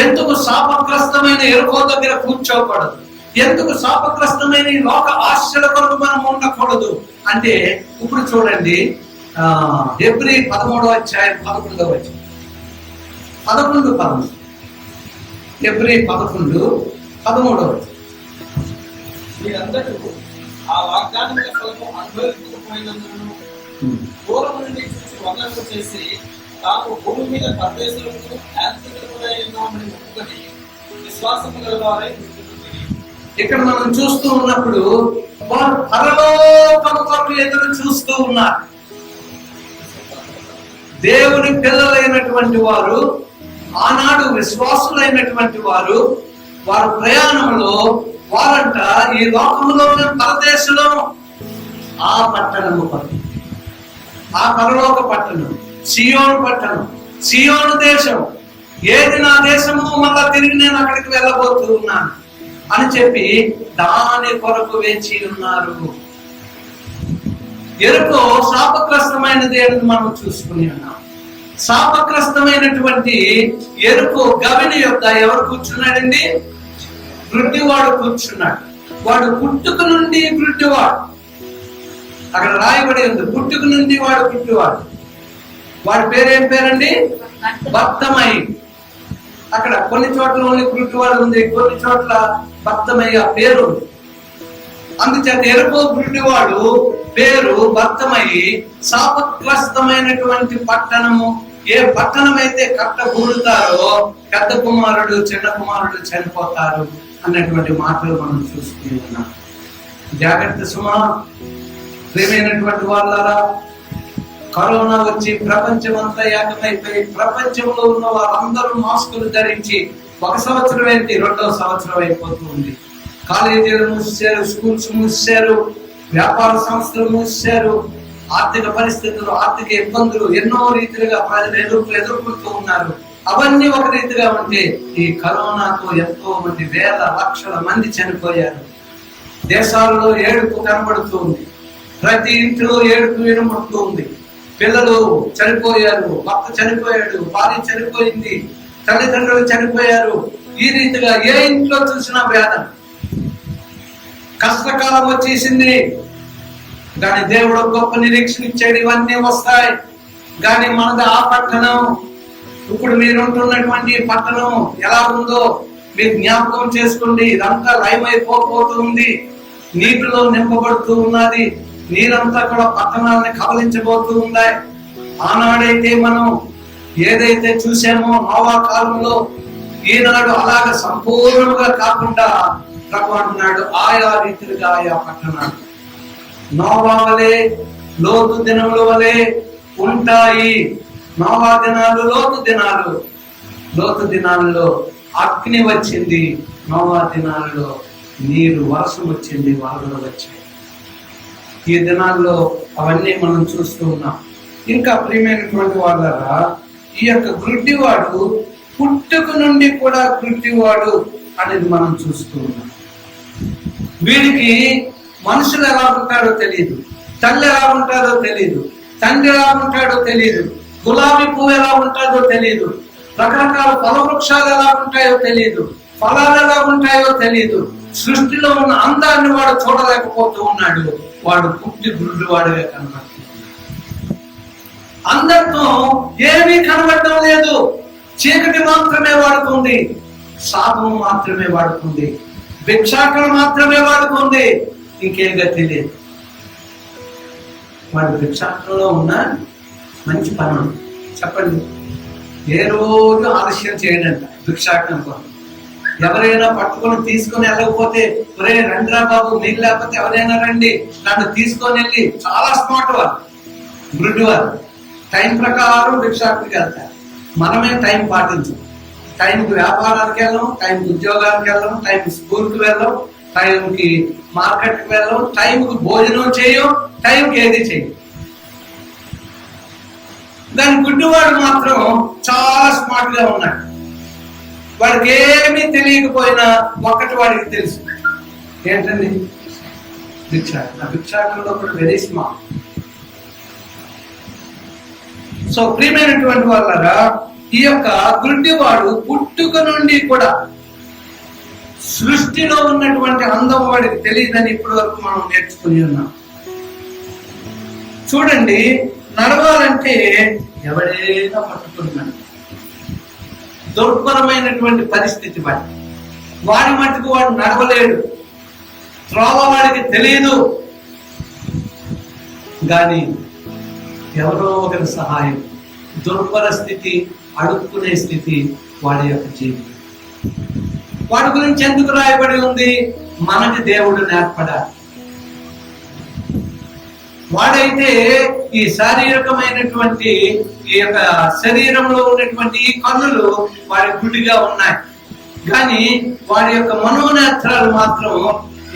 ఎందుకు శాపగ్రస్తమైన ఎరుకో దగ్గర కూర్చోకూడదు? ఎందుకు శాపగ్రస్తమైన ఈ లోక ఆశల కొరకు మనం ఉండకూడదు అంటే, ఇప్పుడు చూడండి, హెబ్రీ 13వ అధ్యాయం 11వ వచనం, 11:13. హెబ్రీ 11:13. మీరందరూ ఆ వాగ్దానముల ఫలము అనుభవించకపోయినందున దూరం నుండి చూసి వందనము చేసి తాము భూమి మీద పరదేశులకు యాత్రికులమై ఉన్నామని ఒప్పుకొని విశ్వాసము గలవారై ఉంటున్నారు. ఇక్కడ మనం చూస్తూ ఉన్నప్పుడు వారు పరలోకము కొరకు ఎదురు చూస్తూ ఉన్నారు. దేవుని పిల్లలైనటువంటి వారు, ఆనాడు విశ్వాసులైనటువంటి వారు, వారి ప్రయాణంలో వారంట ఈ లోకంలో పరదేశంలో ఆ పట్టణము కొరకు, ఆ పరలోక పట్టణం, సియోను పట్టణం, సియోను దేశం, ఏది నా దేశము, మళ్ళా తిరిగి నేను అక్కడికి వెళ్ళబోతూ ఉన్నాను అని చెప్పి దాని కొరకు వేచి ఉన్నారు. ఎరుకో శాపగ్రస్తమైనది అని మనం చూసుకుని ఉన్నాం. శాపగ్రస్తమైనటువంటి ఎరుకో గవిని యొక్క ఎవరు కూర్చున్నాడండి? గుడ్డివాడు కూర్చున్నాడు. వాడు పుట్టుక నుండి గుడ్డివాడు. అక్కడ రాయబడి ఉంది, పుట్టుక నుండి వాడు గుడ్డివాడు. వాడి పేరేం పేరండి? బత్తమై. అక్కడ కొన్ని చోట్ల ఓన్లీ గుడ్డివాడు ఉంది, కొన్ని చోట్ల బత్తమై ఆ పేరు ఉంది. అందుచేత ఎరుకో గుడ్డివాడు పేరు బత్తమై శాపగ్రస్తమైనటువంటి పట్టణము. ఏ పట్టణం అయితే కట్టబూడుతారో పెద్ద కుమారుడు చిన్న కుమారుడు చనిపోతారు అన్నటువంటి మాటలు మనం చూసుకుని ఉన్నాం. జాగ్రత్త సుమా, ప్రియమైనటువంటి వాళ్ళారా, కరోనా వచ్చి ప్రపంచం అంతా ఏకమైపోయి ప్రపంచంలో ఉన్న వారందరూ మాస్కులు ధరించి 1 సంవత్సరం ఏంటి 2వ సంవత్సరం అయిపోతూ ఉంది. కాలేజీలు మూసారు, స్కూల్స్ మూసారు, వ్యాపార సంస్థలు మూసారు. ఆర్థిక పరిస్థితులు, ఆర్థిక ఇబ్బందులు ఎన్నో రీతిలుగా ప్రజలు ఎదుర్కొంటూ ఉన్నారు. అవన్నీ ఒక రీతిగా ఉంటే ఈ కరోనాతో ఎంతో మంది వేల లక్షల మంది చనిపోయారు. దేశాలలో ఏడుపు కనబడుతూ ఉంది. ప్రతి ఇంట్లో ఏడుపు వినబడుతూ ఉంది. పిల్లలు చనిపోయారు, భర్త చనిపోయాడు, భార్య చనిపోయింది, తల్లిదండ్రులు చనిపోయారు. ఈ రీతిగా ఏ ఇంట్లో చూసినా వేదన. కష్టకాలం వచ్చేసింది, కానీ దేవుడు గొప్ప నిరీక్షణ ఇచ్చాడు. ఇవన్నీ వస్తాయి. కానీ మనది ఆ పట్టణం, ఇప్పుడు మీరుంటున్నటువంటి పట్టణం ఎలా ఉందో మీరు జ్ఞాపకం చేసుకోండి. ఇదంతా లయమైపోతుంది, నీటిలో నింపబడుతూ ఉన్నది. నీరంతా కూడా పట్టణాలని కబలించబోతూ ఉన్నాయి. ఆనాడైతే మనం ఏదైతే చూసామో నోవా కాలంలో, ఈనాడు అలాగ సంపూర్ణంగా కాకుండా ప్రభు అంటున్నాడు ఆయా రీతిగా ఆయా పట్టణాలు నోవా వలె, లోతు దినముల వలె ఉంటాయి. నోవా దినాలు లోతు దినాలు. లోతు దినాల్లో అగ్ని వచ్చింది, నోవా దినాల్లో నీరు వర్షం వచ్చింది, వరదలు వచ్చాయి. ఈ దినాల్లో అవన్నీ మనం చూస్తూ ఉన్నాం. ఇంకా ప్రియమైనటువంటి వాళ్ళరా, ఈ యొక్క గుడ్డివాడు పుట్టుక నుండి కూడా గుడ్డివాడు అనేది మనం చూస్తూ ఉన్నాం. వీడికి మనుషులు ఎలా ఉంటాడో తెలియదు, తల్లి ఎలా ఉంటాడో తెలియదు, తండ్రి ఎలా ఉంటాడో తెలియదు, గులాబీ పువ్వు ఎలా ఉంటాడో తెలియదు, రకరకాల ఫల వృక్షాలు ఎలా ఉంటాయో తెలియదు, ఫలాలు ఎలా ఉంటాయో తెలియదు. సృష్టిలో ఉన్న అందాన్ని వాడు చూడలేకపోతూ ఉన్నాడు. వాడు పుట్టి గుడ్డివాడుగా కనబడుతున్నాడు. అందరితో ఏమీ కనబడటం లేదు. చీకటి మాత్రమే వాడుతుంది, శాపం మాత్రమే వాడుతుంది, భిక్షాటన మాత్రమే వాడుతుంది. ఇంకేగా తెలియదు. వాడు భిక్షాటనలో ఉన్న మంచి పని చెప్పండి. ఏ రోజు ఆలస్యం చేయడంట భిక్షాటన కోసం. ఎవరైనా పట్టుకొని తీసుకొని వెళ్ళకపోతే, ఒరే రండిరా బాబు, మీరు లేకపోతే ఎవరైనా రండి, నన్ను తీసుకొని వెళ్ళి, చాలా స్మార్ట్ వారు, గుడ్డి వారు, టైం ప్రకారం భిక్షాటనకి వెళ్తారు. మనమే టైం పాటించం. టైంకి వ్యాపారానికి వెళ్ళాం, టైంకి ఉద్యోగానికి వెళ్ళాం, టైంకి స్కూల్కి వెళ్ళాం, టైంకి మార్కెట్కి వెళ్ళాం, టైంకి భోజనం చేయం, టైంకి ఏది చేయం. దాని గుడ్డివాడు మాత్రం చాలా స్మార్ట్ గా ఉన్నాడు. వాడికి ఏమీ తెలియకపోయినా ఒక్కటి వాడికి తెలుసు, ఏంటండి? భిక్షాటన. భిక్షాటనలో కూడా వెరీ స్మార్ట్. సో ప్రియమైనటువంటి వాళ్ళరా, ఈ యొక్క గుడ్డివాడు పుట్టుక నుండి కూడా సృష్టిలో ఉన్నటువంటి అందం వాడికి తెలియదని ఇప్పటి వరకు మనం నేర్చుకుని ఉన్నాం. చూడండి, నడవాలంటే ఎవడైనా పట్టుకుంటున్నాడు. దుర్భరమైనటువంటి పరిస్థితి వాడి మట్టుకు వాడు నడవలేడు, త్రోవ వాడికి తెలియదు. కానీ ఎవరో ఒకరి సహాయం, దుర్భర స్థితి, అడుక్కునే స్థితి వాడి యొక్క జీవితం. వాడి గురించి ఎందుకు రాయబడి ఉంది? మనకి దేవుడు నేర్పడాలి. వాడైతే ఈ శారీరకమైనటువంటి ఈ యొక్క శరీరంలో ఉన్నటువంటి ఈ కన్నులు వాడి గుడ్డిగా ఉన్నాయి, కానీ వాడి యొక్క మనోనేత్రాలు మాత్రం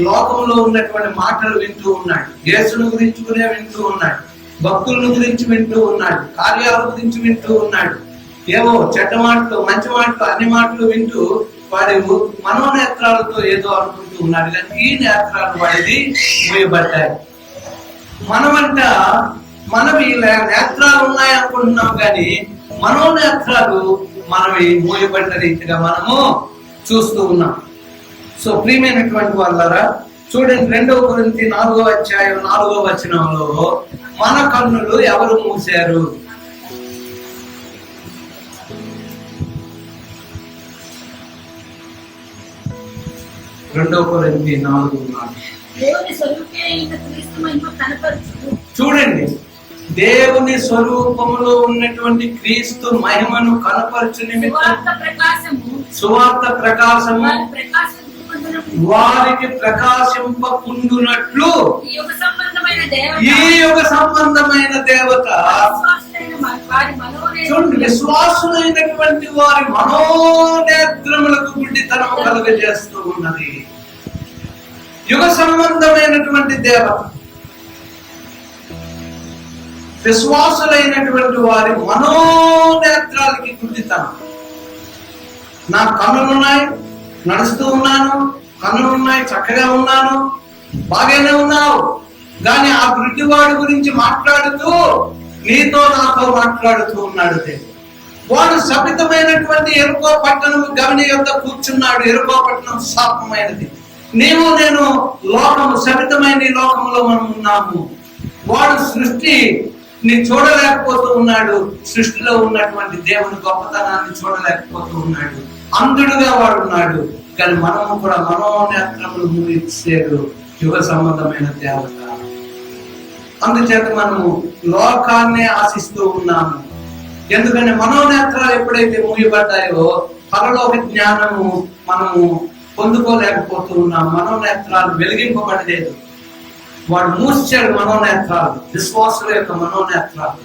లోకంలో ఉన్నటువంటి మాటలు వింటూ ఉన్నాడు, యేసును గురించుకునే వింటూ ఉన్నాడు, భక్తులను గురించి వింటూ ఉన్నాడు, కార్యాల గురించి వింటూ ఉన్నాడు, ఏవో చెడ్డ మాటలు మంచి మాటలు అన్ని మాటలు వింటూ వాడి మనోనేత్రాలతో ఏదో అనుకుంటూ ఉన్నాడు, కానీ ఈ నేత్రాలు వాడిది మూయబడ్డాయి. మనమంట మనవి నేత్రాలు ఉన్నాయి అనుకుంటున్నాం, కానీ మనోనేత్రాలు మనవి మూయబడ్డ రీతిగా మనము చూస్తూ ఉన్నాం. సో ప్రియమైనటువంటి వాళ్ళారా, చూడండి 2 కొరింథీ 4వ అధ్యాయం 4వ వచనంలో మన కన్నులు ఎవరు మూసారు? కొరింథీ 4:4 చూడండి, దేవుని స్వరూపములో ఉన్నటువంటి క్రీస్తు మహిమను కనపరచు నిమిత్తం సువార్త ప్రకాశము వారికి ప్రకాశింపకుండునట్లు ఈ యుగ సంబంధమైన దేవత చూడండి, విశ్వాసులైనటువంటి వారి మనోనేత్రములకు గుడ్డితనము కలుగజేస్తూ ఉన్నది. యుగ సంబంధమైనటువంటి దేవత విశ్వాసులైనటువంటి వారి మనోనేత్రాలకి గుడ్డితనం. నా కన్నులున్నాయి, నడుస్తూ ఉన్నాను, కన్నులున్నాయి, చక్కగా ఉన్నాను, బాగానే ఉన్నావు, కానీ ఆ గుడ్డివాడి గురించి మాట్లాడుతూ నీతో నాతో మాట్లాడుతూ ఉన్నాడు దేవుడు. వాడు శపితమైనటువంటి ఎరుకో పట్టణం గవిని యొద్ద కూర్చున్నాడు. ఎరుకో పట్టణం శాపమైనది, నీవు నేను లోకము శపితమైన ఈ లోకములో మనం ఉన్నాము. వాడు సృష్టిని చూడలేకపోతూ ఉన్నాడు, సృష్టిలో ఉన్నటువంటి దేవుని గొప్పతనాన్ని చూడలేకపోతూ ఉన్నాడు, అంధుడుగా వాడు ఉన్నాడు. కానీ మనము కూడా మనోనేత్రములు మూయించాడు యుగ సంబంధమైన దేవత. అందుచేత మనము లోకాన్ని ఆశిస్తూ ఉన్నాము. ఎందుకంటే మనోనేత్రాలు ఎప్పుడైతే మూయబడ్డాయో పరలోక జ్ఞానము మనము పొందుకోలేకపోతూ ఉన్నాం. మనోనేత్రాలు వెలిగింపబడలేదు, వాడు మూసాడు మనోనేత్రాలు, విశ్వాసుల యొక్క మనోనేత్రాలు.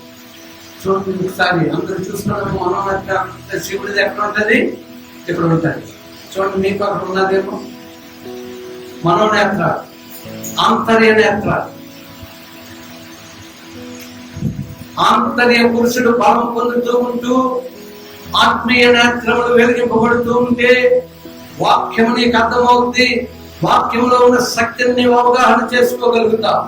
చూడండి ఒకసారి అందరూ చూస్తున్నాము మనోనేత్రాలు. శివుడిది ఎక్కడ ఉంటుంది? ఇక్కడ ఉంటుంది. చూడండి, మీకు అక్కడ ఉన్నదేమో మనోనేత్రాలు, ఆంతర్య నేత్రాలు. ఆంతర్య పురుషుడు బలం పొందుతూ ఉంటూ ఆత్మీయ నేత్రములు వెలిగింపబడుతూ ఉంటే వాక్యము నీకు అర్థమవుతుంది, వాక్యంలో ఉన్న శక్తిని నీవు అవగాహన చేసుకోగలుగుతావు.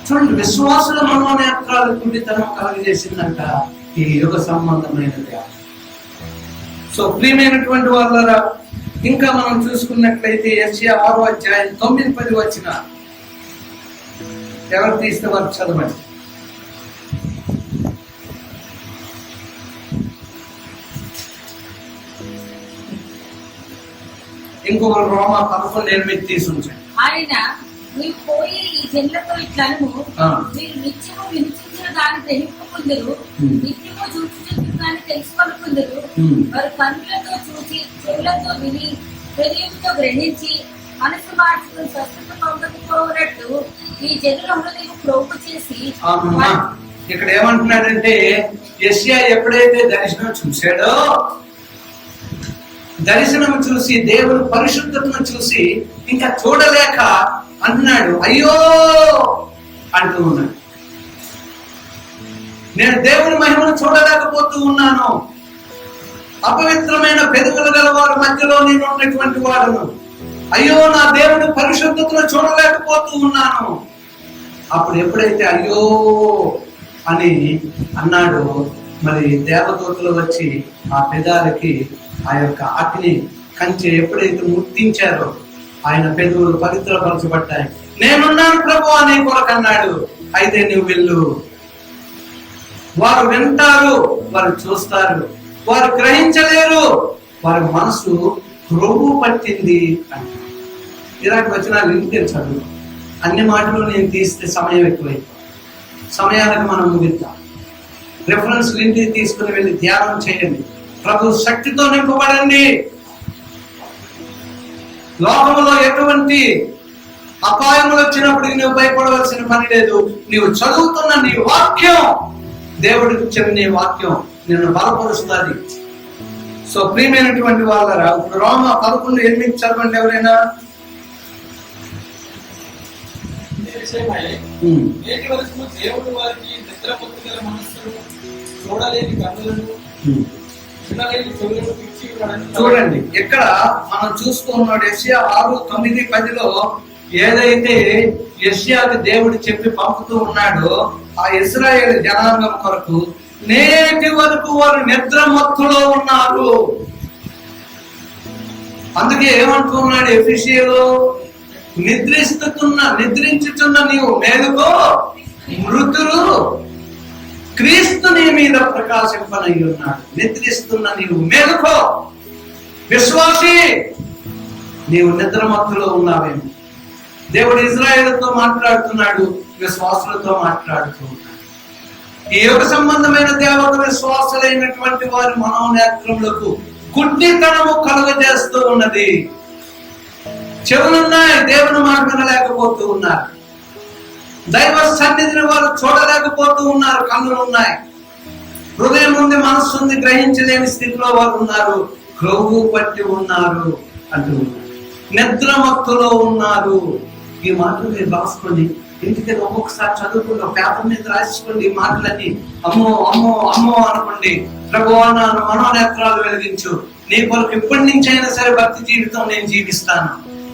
చూడండి, విశ్వాసుల మనోనేత్రాలు గుడ్డితనం కలుగజేసిందంట ఈ యుగ సంబంధమైనది. సో ప్రియమైనటువంటి వాళ్ళరా, ఇంకా మనం చూసుకున్నట్లయితే యెషయా 6వ అధ్యాయం 9-10 వచ్చిన ఎవరు తీస్తే వారు చదవండి. ఇంకొక రోమా 11:8 తీసుంచండి. ఆయన నీవు పోయి ఈ జనులతో ఇట్లను మీరు నిత్యము వినిచించిన దాన్ని గ్రహింపుకుందరు, నిత్యము చూచుచున్న దాన్ని తెలుసుకొనుకుందరు. వారు కన్నులతో చూసి, చెవులతో విని, హృదయంతో గ్రహించి, మనసు మార్చుకుని స్వస్థత పొందకపోనట్టు ఈ జనుల హృదయం ప్రోగు చేసి. ఇక్కడ ఏమంటున్నాడంటే, యెషయా ఎప్పుడైతే దర్శనం చూశాడో, దర్శనం చూసి దేవుని పరిశుద్ధతను చూసి ఇంకా చూడలేక అన్నాడు, అయ్యో అంటూ ఉన్నాడు. నేను దేవుని మహిమను చూడలేకపోతూ ఉన్నాను, అపవిత్రమైన పెదవులు గల వారి మధ్యలో నేను ఉన్నటువంటి వాడును, అయ్యో నా దేవుని పరిశుద్ధతను చూడలేకపోతూ ఉన్నాను. అప్పుడు ఎప్పుడైతే అయ్యో అని అన్నాడో, మరి దేవదూతలు వచ్చి ఆ పెదాలకి ఆ యొక్క అగ్ని కంచె ఎప్పుడైతే ముట్టించారో ఆయన పెదవులు పవిత్రపరచబడ్డాయి. నేనున్నాను ప్రభు అని కొరకు అన్నాడు. అయితే నువ్వు వెళ్ళు. వారు వింటారు, వారు చూస్తారు, వారు గ్రహించలేరు, వారి మనసు క్రొవ్వు పట్టింది అంట. ఇలాంటి వచనాలు ఇంటికి చదువు. అన్ని మాటలు నేను తీస్తే సమయం ఎక్కువైంది. సమయానికి మనం ముగిద్దాం. రెఫరెన్స్ ఇంటికి తీసుకుని వెళ్ళి ధ్యానం చేయండి. ప్రభు శక్తితో నింపబడండి. లోకంలో ఎటువంటి అపాయములు వచ్చినప్పటికీ నువ్వు భయపడవలసిన పని లేదు. నీవు చదువుతున్న నీ వాక్యం, దేవుడికి ఇచ్చిన నీ వాక్యం నిన్ను బలపరుస్తుంది. సో ప్రియమైనటువంటి వాళ్ళరా, ఇప్పుడు రోమ 11:8 చదవండి ఎవరైనా. నేటి వరకు దేవుడు వారికి నిద్రపోతున్న మనస్సును, చూడలేని కన్నులను, వినలేని చెవులను ఇచ్చి ఉన్నాడని. చూడండి ఇక్కడ మనం చూస్తున్నాడు యెషయా 6:9-10లో ఏదైతే యెషయాకి దేవుడు చెప్పి పంపుతూ ఉన్నాడో ఆ ఇశ్రాయేలు జనాంగం కొరకు నేటి వరకు వారు నిద్రమత్తులో ఉన్నారు. అందుకే ఏమంటున్నాడు ఎఫెసీయులో, నిద్రించుతున్న నీవు మేలుకో, మృతులు క్రీస్తు నీ మీద ప్రకాశింపనై ఉన్నాడు. నిద్రిస్తున్న నీవు మేలుకో, విశ్వాసి నీవు నిద్రమత్తులో ఉన్నావేమో. దేవుడు ఇశ్రాయేలుతో మాట్లాడుతున్నాడు, విశ్వాసులతో మాట్లాడుతూ ఉన్నాడు. ఈ యుగ సంబంధమైన దేవత విశ్వాసులైనటువంటి వారి మనోనేత్రములకు గుడ్డితనము కలుగజేస్తూ ఉన్నది. చెవులున్నాయి, దేవుని మాట వినలేకపోతూ ఉన్నారు. దైవ సన్నిధిని వారు చూడలేకపోతూ ఉన్నారు. కన్నులు ఉన్నాయి, హృదయం ఉంది, మనస్సు ఉంది, గ్రహించలేని స్థితిలో వారు ఉన్నారు. క్రొవ్వు పట్టి ఉన్నారు అంటూ ఉన్నారు. నిద్రమత్తులో ఉన్నారు. ఈ మాటలు మీరు రాసుకోండి, ఇంటికి ఒక్కొక్కసారి చదువుకున్న పేపర్ మీద రాసుకోండి. ఈ మాటలన్నీ అమ్మో అమ్మో అమ్మో అనుకోండి. ప్రభువా నా మనోనేత్రాలు వెలిగించు, నీ కొరకు ఇప్పటి నుంచి అయినా సరే భక్తి జీవితం నేను జీవిస్తాను.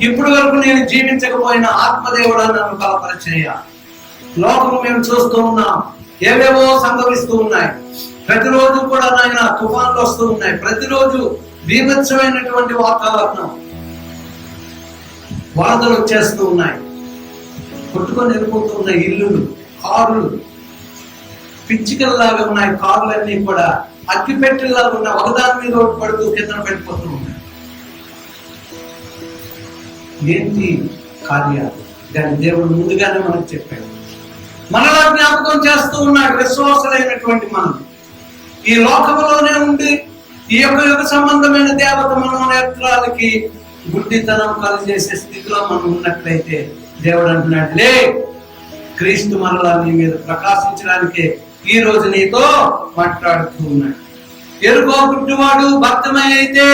ఇప్పటి వరకు నేను జీవించకపోయినా ఆత్మదేవుడా నన్ను బలపరచేయ. లోకం మేము చూస్తూ ఉన్నాం, ఏవేవో సంభవిస్తూ ఉన్నాయి. ప్రతిరోజు కూడా నాయన తుఫాన్లు వస్తూ ఉన్నాయి. ప్రతిరోజు బీభత్సమైనటువంటి వాతావరణం, వరదలు వచ్చేస్తూ ఉన్నాయి. కొట్టుకొని వెళ్ళిపోతూ ఉన్నాయి ఇల్లులు, కారులు పిచ్చికల్లాగా ఉన్నాయి. కారులన్నీ కూడా అగ్గిపెట్టెల్లాగా ఉన్నాయి. ఒకదాని మీద ఒకటి పడుతూ కింద పడిపోతూ ఉన్నాయి. ఏంటి కార్యాలు? దాని దేవుడు ముందుగానే మనకు చెప్పాడు. మనలా జ్ఞాపకం చేస్తూ ఉన్నాడు. విశ్వాసులైనటువంటి మనం ఈ లోకంలోనే ఉండి ఈ యొక్క యుగ సంబంధమైన దేవత మనోనేత్రాలకి గుడ్డితనం కలుగజేసే స్థితిలో మనం ఉన్నట్లయితే దేవుడు అంటున్నాడు, లే, క్రీస్తు మనలా నీ మీద ప్రకాశించడానికే ఈ రోజు నీతో మాట్లాడుతూ ఉన్నాడు. ఎరుకో గుడ్డివాడు భక్తమై అయితే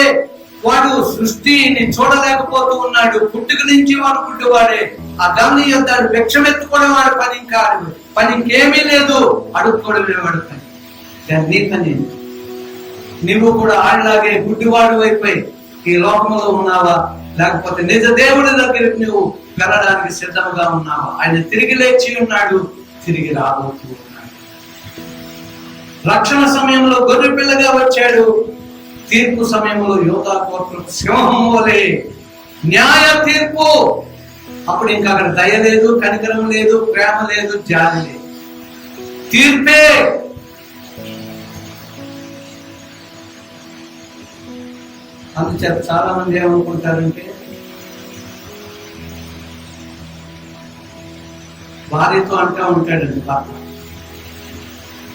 వాడు సృష్టిని చూడలేకపోతూ ఉన్నాడు. పుట్టుక నుంచి వాడు గుడ్డివాడే. ఆ గమని యొక్క భిక్షమెత్తుకోవడం వాడు పని కాదు, పని ఇంకేమీ లేదు, అడుక్కోవడమే వాడు పని. నీ పని నువ్వు కూడా ఆడలాగే గుడ్డివాడు అయిపోయి ఈ లోకంలో ఉన్నావా, లేకపోతే నిజ దేవుడి దగ్గరికి నువ్వు వెళ్ళడానికి సిద్ధంగా ఉన్నావా? ఆయన తిరిగి లేచి ఉన్నాడు, తిరిగి రాబోతూ ఉన్నాడు. రక్షణ సమయంలో గొర్రె పిల్లగా వచ్చాడు, తీర్పు సమయంలో యోధా గోత్రపు సింహం వలె న్యాయ తీర్పు. అప్పుడు ఇంకా అక్కడ దయ లేదు, కనికరం లేదు, ప్రేమ లేదు, జాలి లేదు, తీర్పే. అందుచేత చాలా మంది ఏమనుకుంటారంటే భార్యతో అంటా ఉంటాడండి పాప,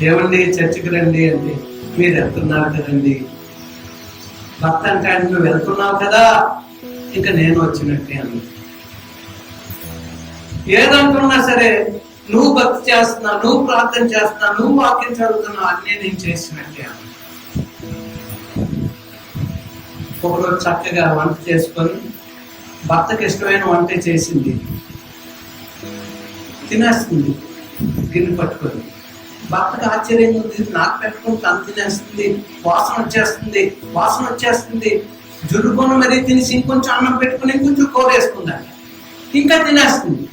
ఏమండి చర్చికి రండి అంటే, మీరు వెళ్తున్నారు కదండి. భర్త అంటే నువ్వు వెళ్తున్నావు కదా, ఇంకా నేను వచ్చినట్టే అన్న. ఏదంటున్నా సరే నువ్వు భక్తి చేస్తున్నావు, నువ్వు ప్రార్థన చేస్తున్నావు, నువ్వు వాక్యం చదువుతున్నావు, అన్నీ నేను చేసినట్టే అన్న. ఒకరోజు చక్కగా వంట చేసుకొని భర్తకి ఇష్టమైన వంట చేసింది, తినేస్తుంది గిన్నె పట్టుకొని. భర్తకు ఆశ్చర్యంగా ఉంది, నాకు పెట్టుకుని తను తినేస్తుంది, వాసన వచ్చేస్తుంది. జుర్రుకొని మరీ తినేసి ఇంకొంచెం అన్నం పెట్టుకుని ఇంకొంచెం కూర వేసుకుందంట, ఇంకా తినేస్తుంది.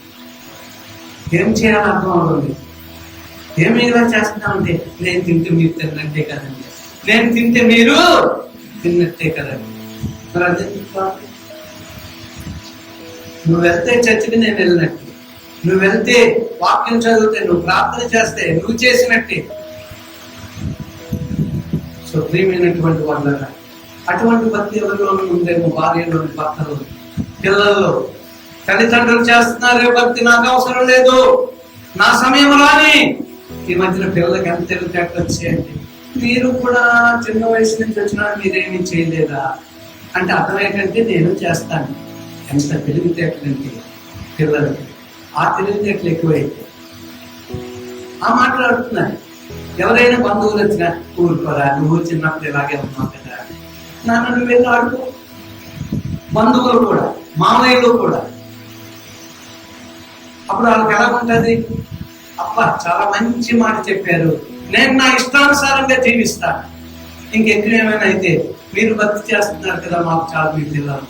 ఏం చేయాలి అర్థం అవ్వదు. ఏమి ఇలా చేస్తున్నామంటే, నేను తింటే మీరు తిన్నట్టే కదండి, నేను తింటే మీరు తిన్నట్టే కదండి. మరి అదే నువ్వు వెళ్తే చర్చికి నేను వెళ్ళినట్టు, నువ్వు వెళ్తే వాక్యం చదివితే, నువ్వు ప్రార్థన చేస్తే నువ్వు చేసినట్టే. సో ప్రియమైనటువంటి వాళ్ళ అటువంటి భక్తి ఎవరిలోనూ ఉందేమో, భార్యలోని, భర్తలో, పిల్లల్లో. తల్లిదండ్రులు చేస్తున్నారే భక్తి, నాకు అవసరం లేదు, నా సమయం రాని. ఈ మధ్యన పిల్లలకి ఎంత తెలివితేటలు వచ్చాయండి. మీరు కూడా చిన్న వయసు నుంచి వచ్చినా మీరేమీ చేయలేదా అంటే అర్థం ఏంటంటే నేను చేస్తాను, ఎంత తెలివితేటలంటే పిల్లలకి ఆ తెలివితేటలు ఎక్కువైతే ఆ మాట్లాడుతున్నారు. ఎవరైనా బంధువులు వచ్చినా ఊరుకోరా, నువ్వు చిన్నప్పుడు ఇలాగే ఉన్నావు కదా, నాన్న నువ్వు వెళ్ళి ఆడుకో. బంధువులు కూడా, మామయ్యలు కూడా. అప్పుడు వాళ్ళకి ఎలా ఉంటుంది, అబ్బా చాలా మంచి మాట చెప్పారు, నేను నా ఇష్టానుసారంగా జీవిస్తాను. ఇంకెక్కువ ఏమైనా అయితే మీరు భక్తి చేస్తున్నారు కదా, మాకు చాలా మీ పిల్లలు.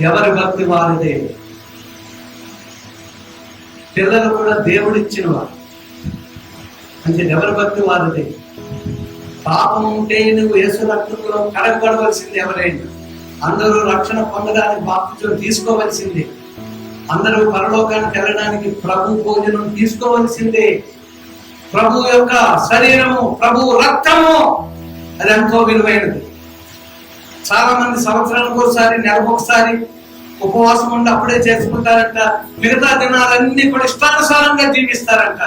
ఎవరి భక్తి వారిదే. పిల్లలు కూడా దేవుడిచ్చిన వారు. అంటే ఎవరి భక్తి వారిదే. పాపం ఉంటే నువ్వు యేసు రక్తంలో కడగబడవలసింది. ఎవరైనా అందరూ రక్షణ పొందడానికి బాప్తిజం తీసుకోవలసింది. అందరూ పరలోకానికి వెళ్ళడానికి ప్రభు భోజనం తీసుకోవలసిందే. ప్రభు యొక్క శరీరము, ప్రభు రక్తము అది ఎంతో విలువైనది. చాలా మంది సంవత్సరానికి ఒకసారి, నెలకు ఒకసారి ఉపవాసం ఉండి అప్పుడే చేసుకుంటారంట. మిగతా దినాలన్నీ కూడా ఇష్టానుసారంగా జీవిస్తారంట.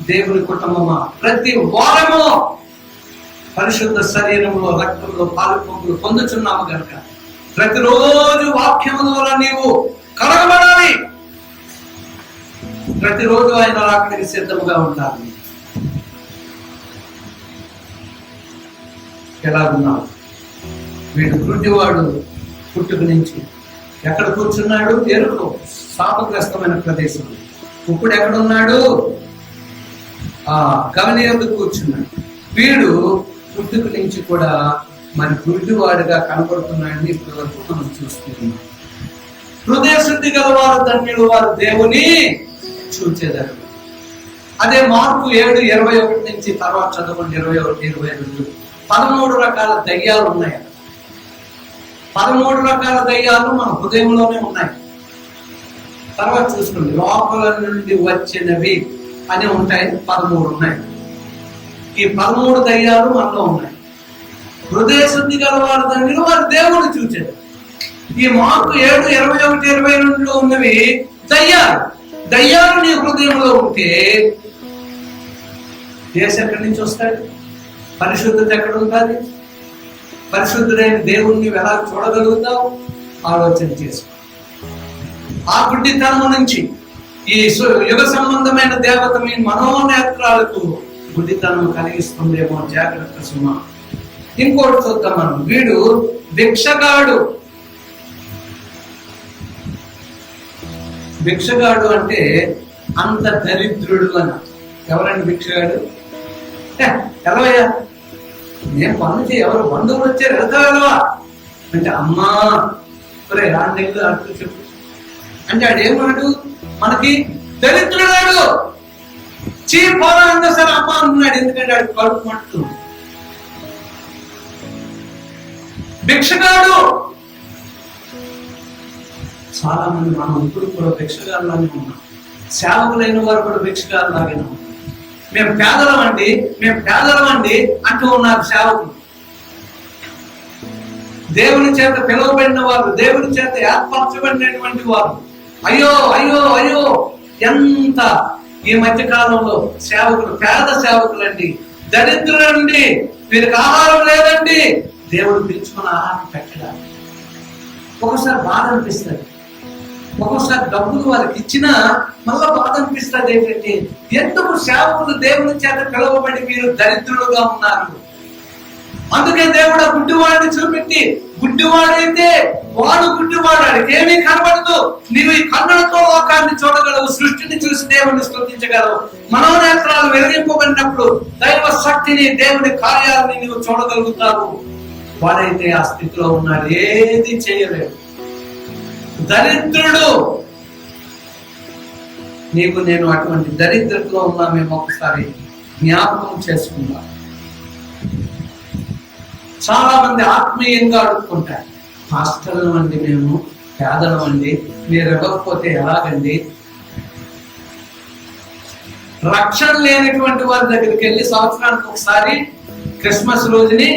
దేవుని కుటుంబమా, ప్రతి వారము పరిశుద్ధ శరీరంలో, రక్తంలో పాలు పొంగులు పొందుచున్నాము కనుక ప్రతిరోజు వాక్యము ద్వారా నీవు కడగబడాలి. ప్రతిరోజు ఆయన రాకడికి సిద్ధముగా ఉండాలి. ఎలాగున్నావు? వీడు గుడ్డివాడు పుట్టుక నుంచి ఎక్కడ కూర్చున్నాడు? ఎరుకు శాపగ్రస్తమైన ప్రదేశం. ఇప్పుడు ఎక్కడున్నాడు? గమని ఎందుకు కూర్చున్నాడు. వీడు పుట్టుక నుంచి కూడా మరి గుడ్డివాడుగా కనబడుతున్నాడని ఇప్పటి వరకు మనం చూస్తున్నాం. హృదయ శుద్ధి గలవారు ధన్యులు, వారు దేవుని చూచేదారు. అదే మార్కు 7:21 నుంచి తర్వాత చదవండి. 21-22 13 రకాల దయ్యాలు ఉన్నాయి. 13 రకాల దయ్యాలు మన హృదయంలోనే ఉన్నాయి. తర్వాత చూసుకోండి. లోపల నుండి వచ్చినవి అని ఉంటాయి. 13 ఉన్నాయి. ఈ 13 దయ్యాలు మనలో ఉన్నాయి. హృదయ శుద్ధి గలవారు ధన్యులు, వారు దేవుని చూచారు. ఈ మార్కు 7:21-22 ఉన్నవి దయ్యాలు. దయ్యాలు నీ హృదయంలో ఉంటే దేశం ఎక్కడి నుంచి వస్తాడు? పరిశుద్ధత ఎక్కడ ఉంటుంది? పరిశుద్ధుడైన దేవుణ్ణి ఎలా చూడగలుగుతావు? ఆలోచన చేసుకో. ఆ గుడ్డితనం నుంచి ఈ యుగ సంబంధమైన దేవత మీ మనోనేత్రాలకు గుడ్డితనం కలిగిస్తుందేమో, జాగ్రత్త సుమా. ఇంకోటి చూద్దాం మనం. వీడు భిక్షగాడు. భిక్షగాడు అంటే అంత దరిద్రుడు అని. ఎవరండి భిక్షగాడు? ఎలవయ్యా, నేను పనులు ఎవరు బంధువులు వచ్చారు వెళ్తావా అంటే, అమ్మా ఒరే రాండి అంటూ చెప్పు అంటే ఆడేమన్నాడు? మనకి దరిద్రుడాడు, పోరా అంటే సరే అమ్మ అంటున్నాడు. ఎందుకంటే ఆడు కడుపు మంటుంది. భిక్షగాడు. చాలా మంది మనం ఇప్పుడు కూడా భిక్షగాళ్ళలాగే ఉన్నాం. సేవకులైన వారు కూడా భిక్షగాళ్ళలాగే ఉన్నాం. మేము పేదలం అండి అంటూ ఉన్నారు సేవకులు. దేవుని చేత పిలువబడిన వారు, దేవుని చేత ఏర్పరచబడినటువంటి వారు. అయ్యో అయ్యో అయ్యో, ఎంత ఈ మధ్య కాలంలో సేవకులు పేద సేవకులండి, దరిద్రులండి, వీరికి ఆహారం లేదండి. దేవుడు పిలుచుకున్న ఆహారం పెట్టడానికి ఒకసారి బాధ అనిపిస్తుంది. ఒక్కొక్కసారి డబ్బులు వారికి ఇచ్చినా మళ్ళా బాధ అనిపిస్తుంది. ఏంటంటే ఎందుకు సేవకులు దేవుని చేత పిలువబడి మీరు దరిద్రులుగా ఉన్నారు? అందుకే దేవుడు ఆ గుడ్డివాడిని చూపెట్టి, గుడ్డివాడైతే వాడు గుడ్డివాడు, వాడికి ఏమీ కనబడదు. నీవు ఈ కన్నులతో లోకాన్ని చూడగలవు, సృష్టిని చూసి దేవుణ్ణి స్తుతించగలవు. మనోనేత్రాలు వెలిగింపబడినప్పుడు దైవ శక్తిని, దేవుని కార్యాలని నీవు చూడగలుగుతావు. వాడైతే ఆ స్థితిలో ఉన్నాడు, ఏది చేయలేడు, దరిద్రుడు. నీకు నేను అటువంటి దరిద్రతలో ఉన్నా మేము ఒకసారి జ్ఞాపకం చేసుకుందాం. చాలా మంది ఆత్మీయంగా అడుక్కుంటారు, పాస్టర్లు అండి, మేము పేదలం అండి, మీరు ఇవ్వకపోతే ఎలాగండి? రక్షణ లేనటువంటి వారి దగ్గరికి వెళ్ళి సంవత్సరానికి ఒకసారి క్రిస్మస్ రోజుని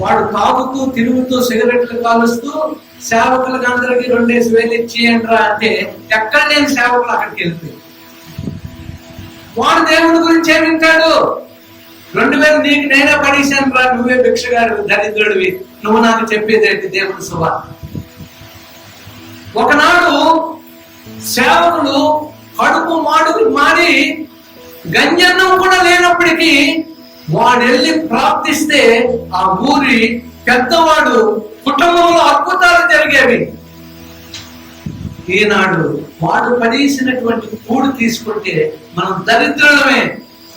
వాడు తాగుతూ తిరుగుతూ సిగరెట్లు కాలుస్తూ సేవకులకు అందరికి 2,000 ఇచ్చేయండిరా అంటే ఎక్కడ లేని సేవకులు అక్కడికి వెళ్తాయి. వాడు దేవుడి గురించి ఏమి వింటాడు? 2000 నీకు నేనే పడేశాను రా, నువ్వే భిక్షగాడు దరిద్రుడివి, నువ్వు నాకు చెప్పేదేంటి దేవుని సువార్త. ఒకనాడు సేవకులు కడుపు మాడి గంజన్నం కూడా లేనప్పటికీ వాడు వెళ్ళి ప్రార్థిస్తే ఆ ఊరి పెద్దవాడు కుటుంబంలో అద్భుతాలు జరిగేవి. ఈనాడు వాడు పడేసినటువంటి కూడు తీసుకుంటే మనం దరిద్రులమే,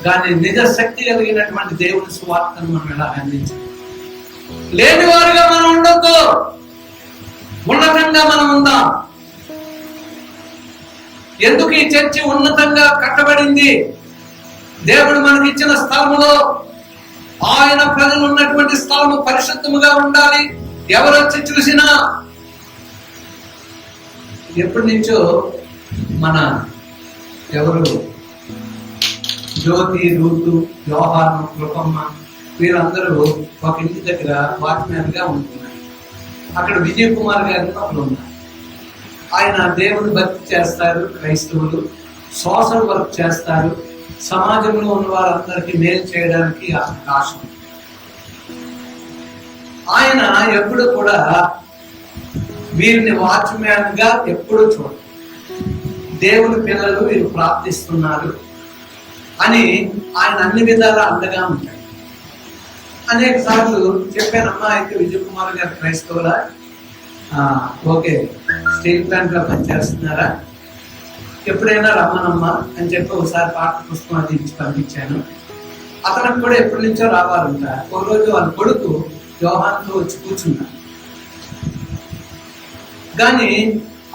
కానీ నిజ శక్తి కలిగినటువంటి దేవుని సువార్తను మనం ఎలా అందించాలి? లేని వారుగా మనం ఉండొద్దు, ఉన్నతంగా మనం ఉందాం. ఎందుకు ఈ చర్చి ఉన్నతంగా కట్టబడింది? దేవుడు మనకి ఇచ్చిన స్థలములో ఆయన ప్రజలు ఉన్నటువంటి స్థలము పరిశుద్ధముగా ఉండాలి. ఎవరు వచ్చి చూసినా, ఎప్పటి నుంచో మన ఎవరు జ్యోతి, రూతు, యోహాను, కృపమ్మ వీరందరూ ఒక ఇంటి దగ్గర వాచ్మ్యాన్ గా ఉంటున్నారు. అక్కడ విజయ్ కుమార్ గారు అక్కడ ఉన్నారు. ఆయన దేవుని భక్తి చేస్తారు, క్రైస్తవులు సోషల్ వర్క్ చేస్తారు, సమాజంలో ఉన్న వారందరికీ మేలు చేయడానికి ఆశ. ఆయన ఎప్పుడు కూడా వీరిని వాచ్మ్యాన్ గా ఎప్పుడు చూడరు. దేవుని పిల్లలు వీరు ప్రార్థిస్తున్నారు అని ఆయన అన్ని విధాలా అండగా ఉంటాడు. అనేక సార్లు చెప్పానమ్మా, అయితే విజయ్ కుమార్ గారు క్రైస్తవుల ఓకే స్టీల్ ప్లాంట్ లో పనిచేస్తున్నారా, ఎప్పుడైనా రమ్మనమ్మా అని చెప్పి ఒకసారి పాఠ పుస్తకం అది ఇచ్చి పంపించాను. అతనికి కూడా ఎప్పటి నుంచో రావాలంట. ఒక రోజు వాళ్ళ కొడుకు యోహాన్తో వచ్చి కూర్చున్నాడు. కానీ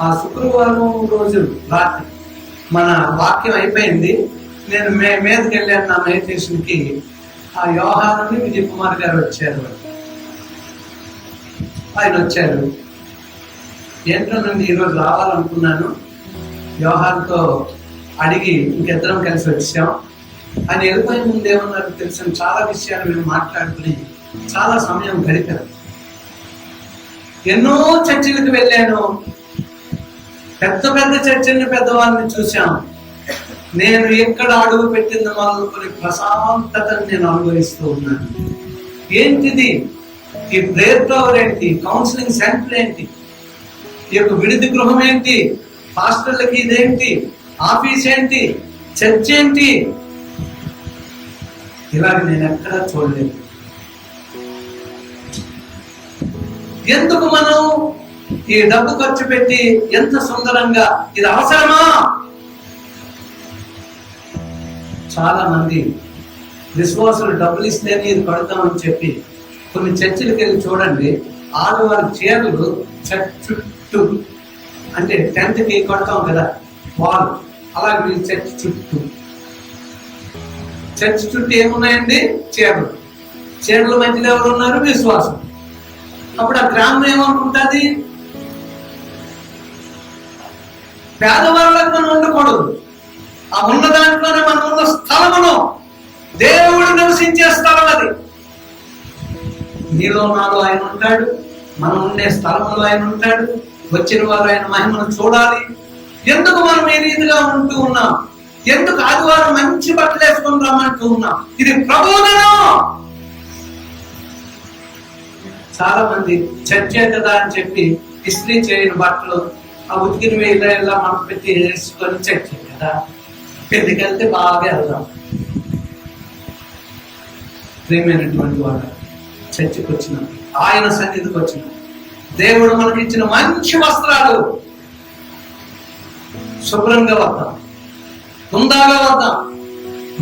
ఆ శుక్రవారం రోజు రాత్రి మన వాక్యం అయిపోయింది, నేను మీదకి వెళ్ళాను నా మెడిటేషన్ కి. ఆ యోహాను విజయ్ కుమార్ గారు వచ్చారు. ఆయన వచ్చారు, ఏంటో నుండి ఈరోజు రావాలనుకున్నాను, యోహాన్తో అడిగి ఇంకిద్దరం కలిసి వచ్చాం. ఆయన వెళ్ళిపోయే ముందు ఏమన్నారు తెలుసు, చాలా విషయాలు మేము మాట్లాడుకుని చాలా సమయం గడిపారు. ఎన్నో చర్చిలకు వెళ్ళాను, పెద్ద పెద్ద చర్చిని పెద్దవాళ్ళని చూశాం. నేను ఎక్కడ అడుగు పెట్టింది మొదలుకొని ప్రశాంతతను నేను అనుభవిస్తూ ఉన్నాను. ఏంటిది ఈ ప్రేయర్ టవర్ ఏంటి, కౌన్సిలింగ్ సెంటర్ ఏంటి, ఈ యొక్క విడిది గృహం ఏంటి, హాస్టళ్ళకి ఇదేంటి, ఆఫీస్ ఏంటి, చర్చ్ ఏంటి, ఇలాగ నేను ఎక్కడా చూడలేదు. ఎందుకు మనం ఈ డబ్బు ఖర్చు పెట్టి ఎంత సుందరంగా, ఇది అవసరమా? చాలా మంది విశ్వాసులు డబ్బులు ఇస్తేనే ఇది కడతామని చెప్పి కొన్ని చర్చిలకు వెళ్ళి చూడండి, ఆడవారి చీరలు చుట్టూ, అంటే టెంట్ కి కడతాం కదా వాల్, అలాగే చర్చ్ చుట్టూ ఏమున్నాయండి? చీరల మధ్యలో ఎవరు ఉన్నారు? విశ్వాసం. అప్పుడు ఆ గ్రామం ఏమనుకుంటుంది? పేదవాళ్ళకు మనం ఉండకూడదు, ఆ ఉన్న దాంట్లోనే మనం ఉన్న స్థలమును, దేవుడు నివసించే స్థలం అది. నీలో నాలో ఆయన ఉంటాడు, మనం ఉండే స్థలంలో ఆయన ఉంటాడు. వచ్చిన వారు ఆయన మహిమను చూడాలి. ఎందుకు మనం ఏ రీతిగా ఉంటూ ఉన్నాం? ఎందుకు ఆదివారం మంచి బట్టలు వేసుకొని రమ్మంటూ ఉన్నాం? ఇది ప్రబోధనం. చాలా మంది చర్చే కదా అని చెప్పి ఇస్త్రీ చేయని బట్టలు ఆ ఉతికినవి ఇలా మనం పెట్టి వేసుకొని చర్చే కదా, పెళ్ళికెళ్తే బాగా వెళ్దాం. ప్రేమైనటువంటి వాడు చర్చికి వచ్చిన, ఆయన సన్నిధికి వచ్చిన, దేవుడు మనకి ఇచ్చిన మంచి వస్త్రాలు, శుభ్రంగా వద్దాం, హుందాగా వద్దాం.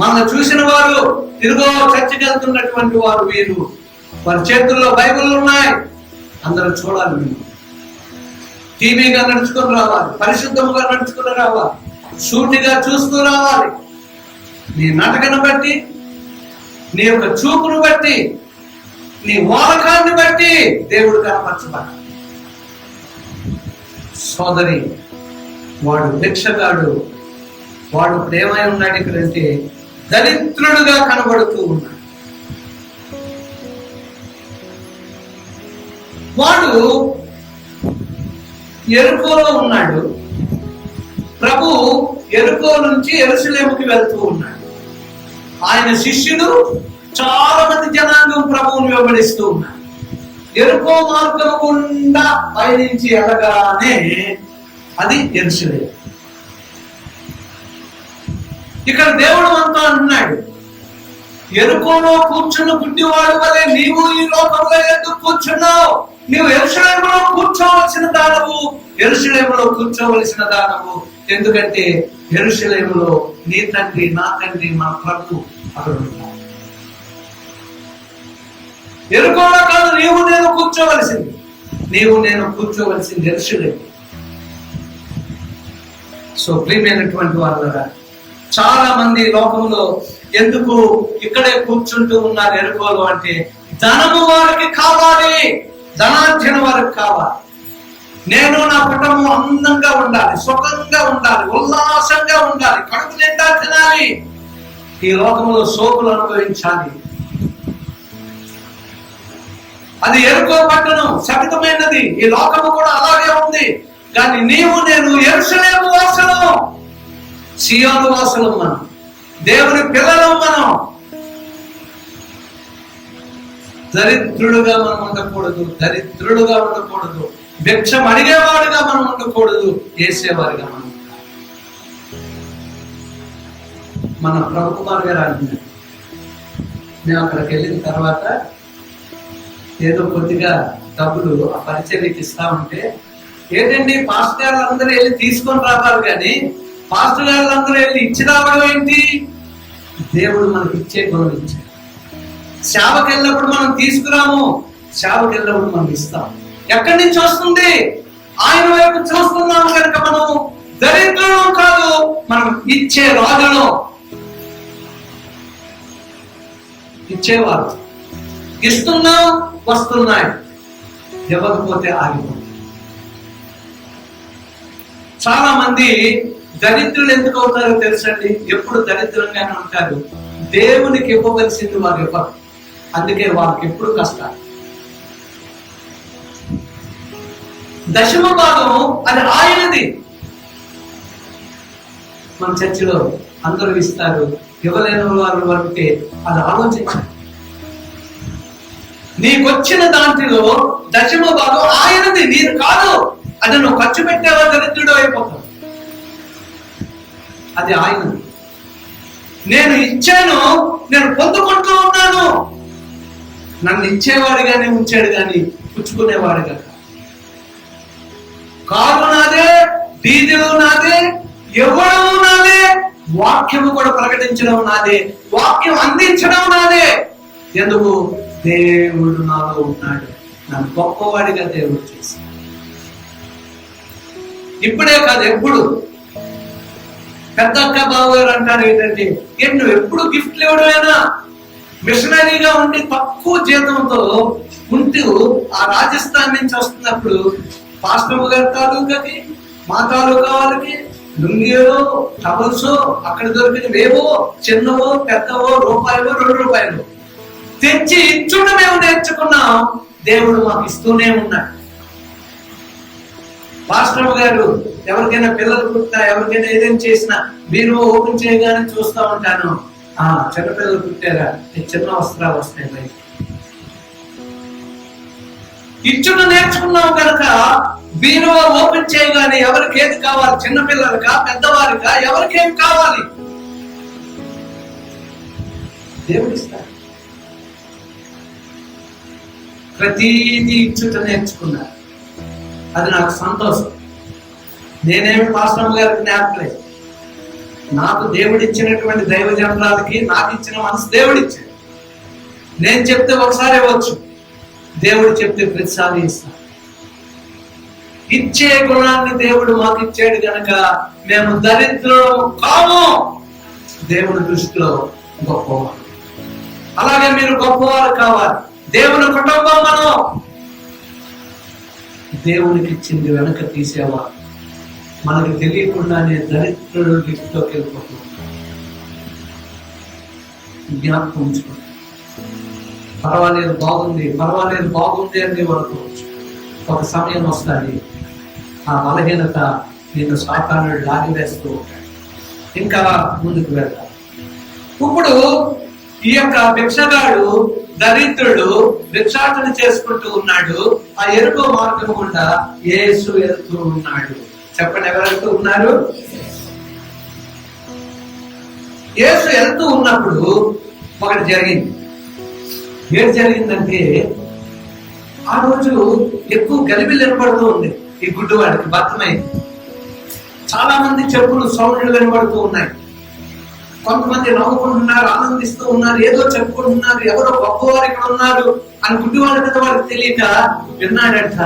మన చూసిన వారు తిరుగో చర్చికి వెళ్తున్నటువంటి వారు వీరు, వారి చేతుల్లో బైబిల్ ఉన్నాయి, అందరూ చూడాలి. మేము టీవీగా నడుచుకొని రావాలి, పరిశుద్ధముగా నడుచుకుని రావాలి, సూటిగా చూస్తూ రావాలి. నీ నటకను బట్టి, నీ యొక్క చూపును బట్టి, నీ వాలకాన్ని బట్టి దేవుడు కనపరచబడాలి. సోదరి, వాడు భిక్షగాడు, వాడు ప్రేమై ఉన్నాడు ఇక్కడంటే దరిద్రుడుగా కనబడుతూ ఉన్నాడు. వాడు యెరికోలో ఉన్నాడు. ప్రభు యెరికో నుంచి యెరూషలేముకి వెళ్తూ ఉన్నాడు. ఆయన శిష్యులు చాలా మంది జనాంగం ప్రభువుని వెంబడిస్తూ ఉన్నారు. ఎరుకో మార్గం గుండా పయనించి వెళ్ళగానే అది యెరూషలేము. ఇక్కడ దేవుడు మనతో అంటున్నాడు, ఎరుకోలో కూర్చున్న గుడ్డివాడు వలె నీవు ఈ లోకంలో ఎందుకు కూర్చున్నావు? నీవు యెరూషలేములో కూర్చోవలసిన దానవు, యెరూషలేములో కూర్చోవలసిన దానవు. ఎందుకంటే యెరూషలేములో నీ తండ్రి, నా తండ్రి, మన ప్రభు అక్కడ ఉంటాడు. ఎరుకోలో కాదు నీవు నేను కూర్చోవలసింది, నీవు నేను కూర్చోవలసింది యెరూషలేము. సో ప్రియమైనటువంటి వాళ్ళరా, చాలా మంది లోకంలో ఎందుకు ఇక్కడే కూర్చుంటూ ఉన్నారు ఎరుకోలు అంటే, ధనము వారికి కావాలి, ధనార్జన వారికి కావాలి. నేను నా కుటుంబం అందంగా ఉండాలి, సుఖంగా ఉండాలి, ఉల్లాసంగా ఉండాలి, కడుపు నిండా తినాలి, ఈ లోకంలో సోకులు అనుభవించాలి. అది ఎరుకో పట్టణం శపితమైనది, ఈ లోకము కూడా అలాగే ఉంది. కానీ నీవు నేను యెరూషలేము వాసులం, సియోను వాసులం, మనం దేవుని పిల్లలం. మనం దరిద్రుడుగా మనం ఉండకూడదు, దరిద్రుడుగా ఉండకూడదు, భిక్షం అడిగేవాడుగా మనం ఉండకూడదు, వేసేవాడిగా మనం ఉండాలి. మన ప్రభు కుమార్ గారు అంటున్నారు, మేము అక్కడికి వెళ్ళిన తర్వాత ఏదో కొద్దిగా డబ్బులు ఆ పరిచర్యకి ఇస్తా ఉంటే, ఏంటండి పాస్టర్ గారు అందరూ వెళ్ళి తీసుకొని రావాలి కానీ పాస్టర్ గారు అందరూ వెళ్ళి ఇచ్చి రావడం ఏంటి? దేవుడు మనకి ఇచ్చే గుణం ఇచ్చాడు. సేవకి వెళ్ళినప్పుడు మనం తీసుకురాము, సేవకి వెళ్ళినప్పుడు మనం ఇస్తాం. ఎక్కడి నుంచి వస్తుంది? ఆయన వైపు చూస్తున్నాము కనుక మనం దరిద్రం కాదు, మనం ఇచ్చే రాజులు, ఇచ్చేవారు. ఇస్తున్నాం, వస్తున్నాయి, ఇవ్వకపోతే ఆగిపోతుంది. చాలా మంది దరిద్రులు ఎందుకు అవుతారో తెలుసండి? ఎప్పుడు దరిద్రంగానే ఉంటారు, దేవునికి ఇవ్వవలసింది వారు ఇవ్వరు, అందుకే వాళ్ళకి ఎప్పుడు కష్టాలు. దశమ భాగం అది ఆయనది. మన చర్చిలో అందరూ ఇస్తారు, ఇవ్వలేని వారు అంటే అది ఆలోచించాలి. నీకొచ్చిన దాంట్లో దశమ భాగం ఆయనది, నీరు కాదు. అది నువ్వు ఖర్చు పెట్టేవా దరిద్రుడు అయిపోతావు, అది ఆయనది. నేను ఇచ్చాను, నేను పొందుకుంటూ ఉన్నాను. నన్ను ఇచ్చేవాడిగానే ఉంచాడు కానీ పుచ్చుకునేవాడుగా. కారు నాదే, డీజిల్ నాదే, ఇవ్వడం నాదే, వాక్యము కూడా ప్రకటించడం నాదే, వాక్యం అందించడం నాదే. ఎందుకు? దేవుడు నాలో ఉన్నాడు, నన్ను గొప్పవాడిగా దేవుడు చేశాడు. ఇప్పుడే కాదు, ఎప్పుడు. పెద్దక్క బాబు గారు అంటారు ఏంటంటే, నువ్వు ఎప్పుడు గిఫ్ట్లు ఇవ్వడమేనా? మిషనరీగా ఉండి తక్కువ జీతంతో ఉంటూ ఆ రాజస్థాన్ నుంచి వస్తున్నప్పుడు పాస్టర్ గారి తాలూకాకి, మా తాలూకా వాళ్ళకి లుంగిలో, టవల్సో అక్కడ దొరికినవేవో చిన్నవో పెద్దవో రూపాయలు 2 రూపాయలు తెచ్చి ఇచ్చుండ మేము నేర్చుకున్నాం. దేవుడు మాకు ఇస్తూనే ఉన్నాడు. పాస్టర్ గారు ఎవరికైనా పిల్లలు పుట్టినా, ఎవరికైనా ఏదైనా చేసినా మీరు ఓపెన్ చేయగానే చూస్తూ ఉంటాను, చిన్నపిల్లలు పుట్టారా, చిన్న వస్త్రాలు వస్తాయి బయట. ఇచ్చుడు నేర్చుకున్నాం కనుక బీరువా ఓపెన్ చేయగానే ఎవరికి ఏది కావాలి, చిన్నపిల్లలకా పెద్దవారికా, ఎవరికేం కావాలి దేవుడు ఇస్తాడు. ప్రతిదీ ఇచ్చుట నేర్చుకున్నారు, అది నాకు సంతోషం. నేనేమి పాస్టర్ గారికి జ్ఞాపకలేదు, నాకు దేవుడిచ్చినటువంటి దైవ జనరాలకి నాకు ఇచ్చిన మనసు దేవుడిచ్చాడు. నేను చెప్తే ఒకసారి ఇవ్వచ్చు, దేవుడు చెప్తే ప్రతిసారి ఇస్తాను. ఇచ్చే గుణాన్ని దేవుడు మాకు ఇచ్చాడు కనుక మేము దరిద్రులు కాము, దేవుని దృష్టిలో గొప్పవారు. అలాగే మీరు గొప్పవారు కావాలి. దేవుని కుటుంబం మనం దేవునికి ఇచ్చింది వెనక తీసేవారు, మనకి తెలియకుండానే దరిద్రుడు గిఫ్ట్లోకి వెళ్ళిపోతున్నాం. జ్ఞాపకం ఉంచుకోండి. పర్వాలేదు బాగుంది, పర్వాలేదు బాగుంది అని అనుకోవచ్చు. ఒక సమయం వస్తుంది, ఆ బలహీనత నేను సాతానుడు లాగి వేస్తూ ఉంటాడు, ఇంకా ముందుకు వెళ్తాను. ఇప్పుడు ఈ యొక్క భిక్షగాడు దరిద్రుడు భిక్షాటన చేసుకుంటూ ఉన్నాడు. ఆ ఎరుకో మార్గం గుండా యేసు వెళ్తూ ఉన్నాడు. చెప్పండి, ఎవరు వెళ్తూ ఉన్నారు? యేసు వెళ్తూ ఉన్నప్పుడు ఒకటి జరిగింది. ఏం జరిగిందంటే, ఆ రోజు ఎక్కువ గలిబిలు వినపడుతూ ఉంది. ఈ గుడ్డివాడికి బద్దమైంది. చాలా మంది చెప్పులు సౌండ్లు వినపడుతూ ఉన్నాయి. కొంతమంది నవ్వుకుంటున్నారు, ఆనందిస్తూ ఉన్నారు, ఏదో చెప్పుకుంటున్నారు, ఎవరో గొప్పవారు ఇక్కడ ఉన్నారు అని గుడ్డివాడి మీద వాడికి తెలియక విన్నాడంట.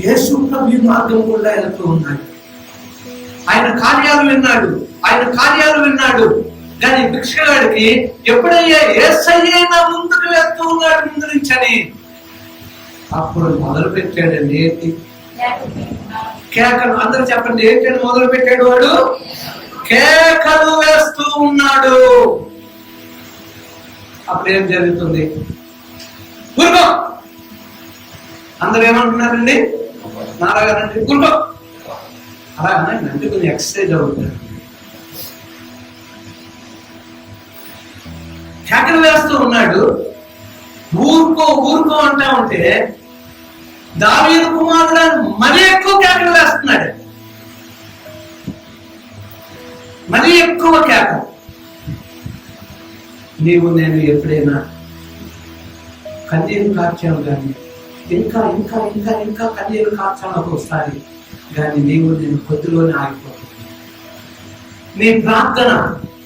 యేసు ప్రభు మార్గం కూడా వెళ్తూ ఉన్నాడు. ఆయన కార్యాలు విన్నాడు. కానీ భిక్షగాడికి ఎప్పుడయ్యా యేసయ్యే నా ముందుకు వెళ్తూ ఉన్నాడు ముందు నుంచి అని అప్పుడు మొదలు పెట్టాడండి. కేకలు, అందరూ చెప్పండి, ఏంటని మొదలు పెట్టాడు? వాడు కేకలు వేస్తూ ఉన్నాడు. అప్పుడు ఏం జరుగుతుంది? ఊరుకో. అందరూ ఏమంటున్నారండి? నారాగారండి ఊరుకో. అలా అంటే కొంచెం ఎక్సర్సైజ్ అవుతుంది. కేకలు వేస్తూ ఉన్నాడు. ఊరుకో ఊరుకో అంటా ఉంటే దావీదు కుమారుడు మరీ ఎక్కువ కేకలు వేస్తున్నాడు. మరీ ఎక్కువ కేక. నీవు నేను ఎప్పుడైనా కన్నీరు కార్చాను కానీ ఇంకా ఇంకా ఇంకా ఇంకా కన్నీరు కార్చాను ఒకసారి, కానీ నీవు నేను కొద్దిలోనే ఆగిపోతుంది. నీ ప్రార్థన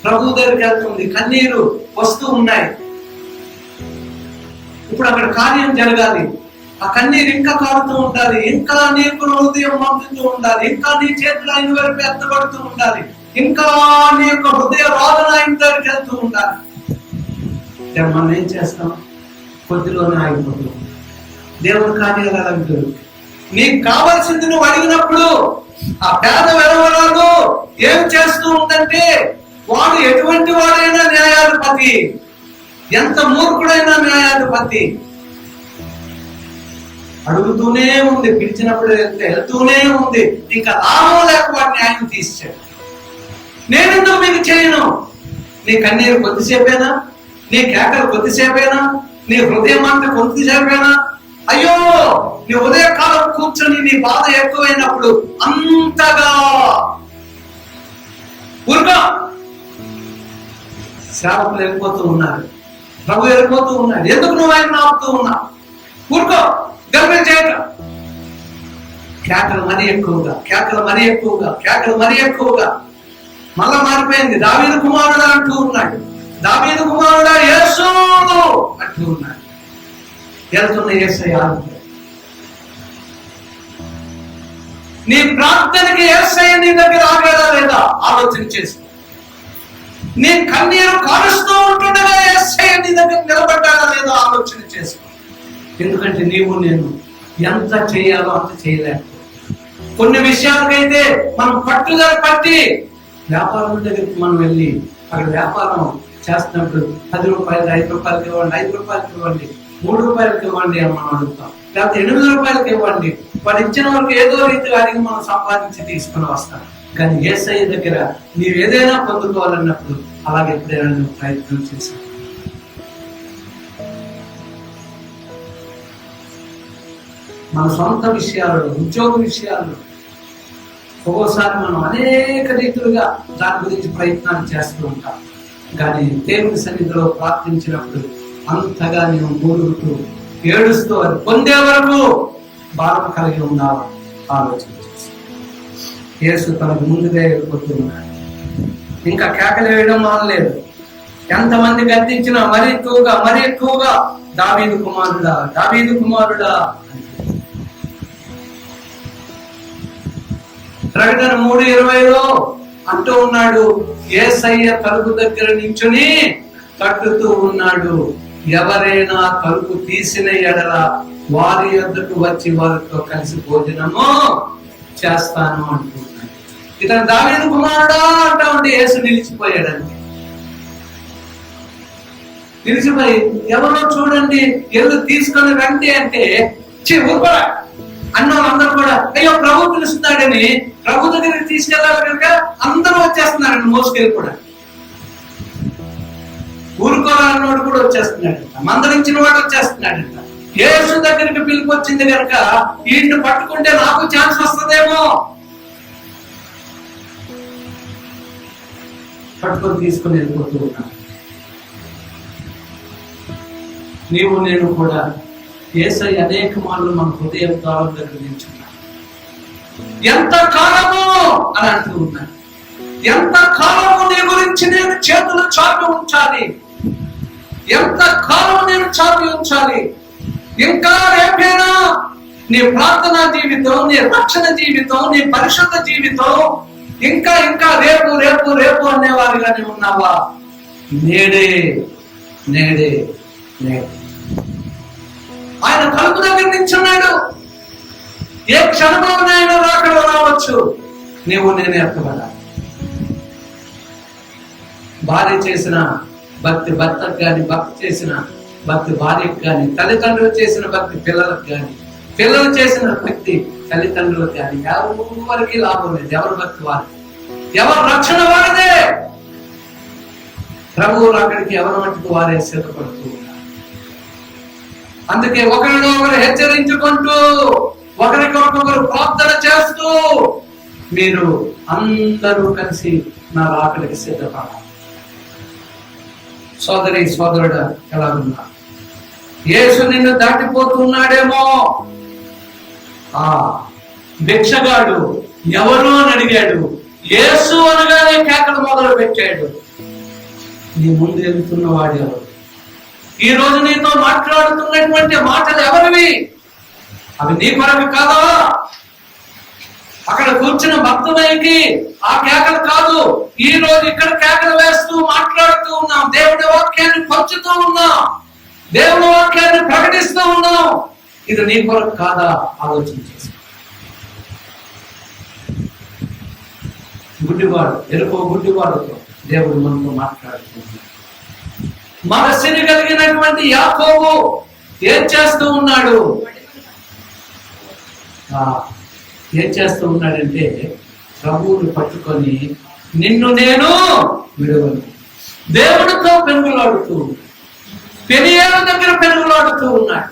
ప్రభు దగ్గరికి వెళ్తుంది, కన్నీరు వస్తూ ఉన్నాయి. ఇప్పుడు అక్కడ కార్యం జరగాలి. ఆ కన్నీరు ఇంకా కారుతూ ఉండాలి, ఇంకా నీకు హృదయం పంపుతూ ఉండాలి, ఇంకా నీ చేతులు ఆయన వరకు ఎత్తబడుతూ ఉండాలి, ఇంకా నీ యొక్క హృదయ రోదన ఆయన దగ్గరికి వెళ్తూ ఉండాలి. మనం ఏం చేస్తాం? కొద్దిలోనే ఆగిపోతాం. దేవుని కార్యాలు అలాంటి. నీకు కావాల్సింది నువ్వు అడిగినప్పుడు ఆ పేద వెలవరాలు ఏం చేస్తూ ఉందంటే, వాడు ఎటువంటి వాడైనా న్యాయాధిపతి, ఎంత మూర్ఖుడైనా న్యాయాధిపతి. అడుగుతూనే ఉంది, పిలిచినప్పుడు వెళ్తూనే ఉంది. ఇంకా లాభం లేక వాడిని న్యాయం తీసాడు. నేనెందుకు మీకు చేయను? నీ కన్నీరు కొద్దిసేపేనా? నీ కేకలు కొద్దిసేపేనా? నీ హృదయం అంటే కొద్దిసేపేనా? అయ్యో, నీ ఉదయకాలం కూర్చొని నీ బాధ ఎక్కువైనప్పుడు అంతగా ఊరుగా సేవకులు వెళ్ళిపోతూ ఉన్నారు, ప్రభు వెళ్ళిపోతూ ఉన్నాడు. ఎందుకు నువ్వు ఆయన ఆపుతూ ఉన్నావు? ఊరుకో, గర్భం చేయక. కేకలు మరీ ఎక్కువగా, కేకలు మరీ ఎక్కువగా, కేకలు మరీ ఎక్కువగా. మళ్ళా మారిపోయింది. దావీదు కుమారుడా అంటూ ఉన్నాడు. దావీదు కుమారుడా యేసు అంటూ ఉన్నాడు. వెళ్తున్న యేసయ్య. నీ ప్రార్థనకి యేసయ్య నీ దగ్గర ఆగాడా లేదా ఆలోచన చేసుకో. నీ కన్నీరు కారుస్తూ ఉంటుండగా యేసయ్య నీ దగ్గర నిలబడ్డాడా లేదా ఆలోచన చేసుకో. ఎందుకంటే నీవు నేను ఎంత చేయాలో అంత చేయలేక, కొన్ని విషయాలకైతే మనం పట్టుదల పట్టి వ్యాపారం దగ్గరికి మనం వెళ్ళి అక్కడ వ్యాపారం చేస్తున్నప్పుడు 10 రూపాయలు, 5 రూపాయలకి ఇవ్వండి, 5 రూపాయలకి ఇవ్వండి, 3 రూపాయలకి ఇవ్వండి అని మనం అడుగుతాం. లేకపోతే 8 రూపాయలకి ఇవ్వండి. వాడు ఇచ్చిన వరకు ఏదో రీతి అడిగి మనం సంపాదించి తీసుకుని వస్తాం. కానీ యేసయ్య దగ్గర నీవు ఏదైనా పొందుకోవాలన్నప్పుడు అలాగే ఎప్పుడైనా నువ్వు ప్రయత్నం చేశావు. మన సొంత విషయాలు, ఉద్యోగ విషయాలు ఒక్కోసారి మనం అనేక రీతులుగా దాని గురించి ప్రయత్నాలు చేస్తూ ఉంటాం. కానీ దేవుని సన్నిధిలో ప్రార్థించినప్పుడు అంతగా నేను మూలుగుతూ ఏడుస్తూ అది పొందే వరకు భారం కలిగి ఉన్నావా ఆలోచన చేసి యేసు తనకు ముందుగా వెళ్ళిపోతూ ఉన్నాడు. ఇంకా కేకలు వేయడం మానలేదు. ఎంతమంది గద్దించినా మరీ ఎక్కువగా దావీదు కుమారుడా, దావీదు కుమారుడా. ప్రకటన 3:20లో అంటూ ఉన్నాడు, యేసయ్య తలుపు దగ్గర నించుని తట్టుతూ ఉన్నాడు. ఎవరైనా తలుపు తీసిన ఎడల వారి యొద్దకు వచ్చి వారితో కలిసి భోజనము చేస్తాను అంటున్నాడు. ఇతను దావీదు కుమారుడా అంటా ఉంటే యేసు నిలిచిపోయాడండి. నిలిచిపోయి ఎవరో చూడండి ఎల్లు తీసుకొని రండి అంటే ఊరుకోరా అన్న వాళ్ళందరూ కూడా అయ్యో ప్రభు పిలుస్తున్నాడని ప్రభు దగ్గరికి తీసుకెళ్లాలి కనుక అందరూ వచ్చేస్తున్నారండి మోసుకెళ్ళి కూడా. ఊరుకో పట్టుకోవాలన్నోడు కూడా వచ్చేస్తున్నాడంట, మందలించిన వాడు వచ్చేస్తున్నాడంట. యేసు దగ్గరికి పిలుపు వచ్చింది కనుక వీటిని పట్టుకుంటే నాకు ఛాన్స్ వస్తుందేమో, పట్టుకొని తీసుకుని వెళ్ళిపోతూ ఉన్నాను. నీవు నేను కూడా యేసయ్య అనేక మార్లు మన హృదయం ద్వారం దగ్గర నిల్చున్నాను. ఎంత కాలము అని అంటూ ఉన్నాను. ఎంత కాలము నీ గురించి నేను చేతులు చాపి ఉంచాలి, ఎంత కాలం నేను చాపి ఉంచాలి. ఇంకా రేపేనా నీ ప్రార్థనా జీవితం, నీ రక్షణ జీవితం, నీ పరిశుద్ధ జీవితం ఇంకా ఇంకా రేపు రేపు రేపు అనేవారిగానే ఉన్నావా? నేడే నేడే నేడే ఆయన తలుపు దగ్గర నిల్చున్నాడు. ఏ క్షణంలో ఆయన రాకడ రావచ్చు. నీవు నేను ఎత్తబడాలి. భార్య చేసిన భక్తి భర్తకు కానీ, భక్తి చేసిన భక్తి భార్యకు కానీ, తల్లిదండ్రులు చేసిన భక్తి పిల్లలకు కానీ, పిల్లలు చేసిన భక్తి తల్లిదండ్రులకు కానీ ఎవరికి లాభం లేదు. ఎవరి భక్తి వారికి, ఎవరి రక్షణ వారిదే. ప్రభువు అక్కడికి ఎవరి మట్టుకు వారే సిద్ధపడుతూ ఉన్నారు. అందుకే ఒకరిని ఒకరు హెచ్చరించుకుంటూ, ఒకరికొకరు ప్రార్థన చేస్తూ మీరు అందరూ కలిసి నా రాకడికి సిద్ధపడాలి. సోదరి సోదరుడా, ఎలా ఉన్నా? యేసు నిన్ను దాటిపోతున్నాడేమో. ఆ భిక్షగాడు ఎవరు అని అడిగాడు. యేసు అనగానే కేకలు మొదలు పెట్టాడు. నీ ముందు వెళ్తున్నవాడు ఎవరు? ఈ రోజు నీతో మాట్లాడుతున్నటువంటి మాటలు ఎవరివి? అవి నీ కొరకు కాదా? అక్కడ కూర్చున్న భక్తులకి ఆ కేకలు కాదు. ఈ రోజు ఇక్కడ కేకలు వేస్తూ మాట్లాడుతూ ఉన్నాం, దేవుడి వాక్యాన్ని పంచుతూ ఉన్నాం, దేవుడి వాక్యాన్ని ప్రకటిస్తూ ఉన్నాం. ఇది నీ కొరకు కాదా? ఆలోచన చేసి. గుడ్డివాడు, ఎరుకో గుడ్డివాడుతో దేవుడు మనతో మాట్లాడుతున్నాడు. మనస్సుని కలిగినటువంటి యాకోబు ఏం చేస్తూ ఉన్నాడు? ఏం చేస్తూ ఉన్నాడంటే ప్రభువుని పట్టుకొని నిన్ను నేను విడవను. దేవుడితో పెనుగులాడుతూ, పెనియేడు దగ్గర పెనుగులాడుతూ ఉన్నాడు.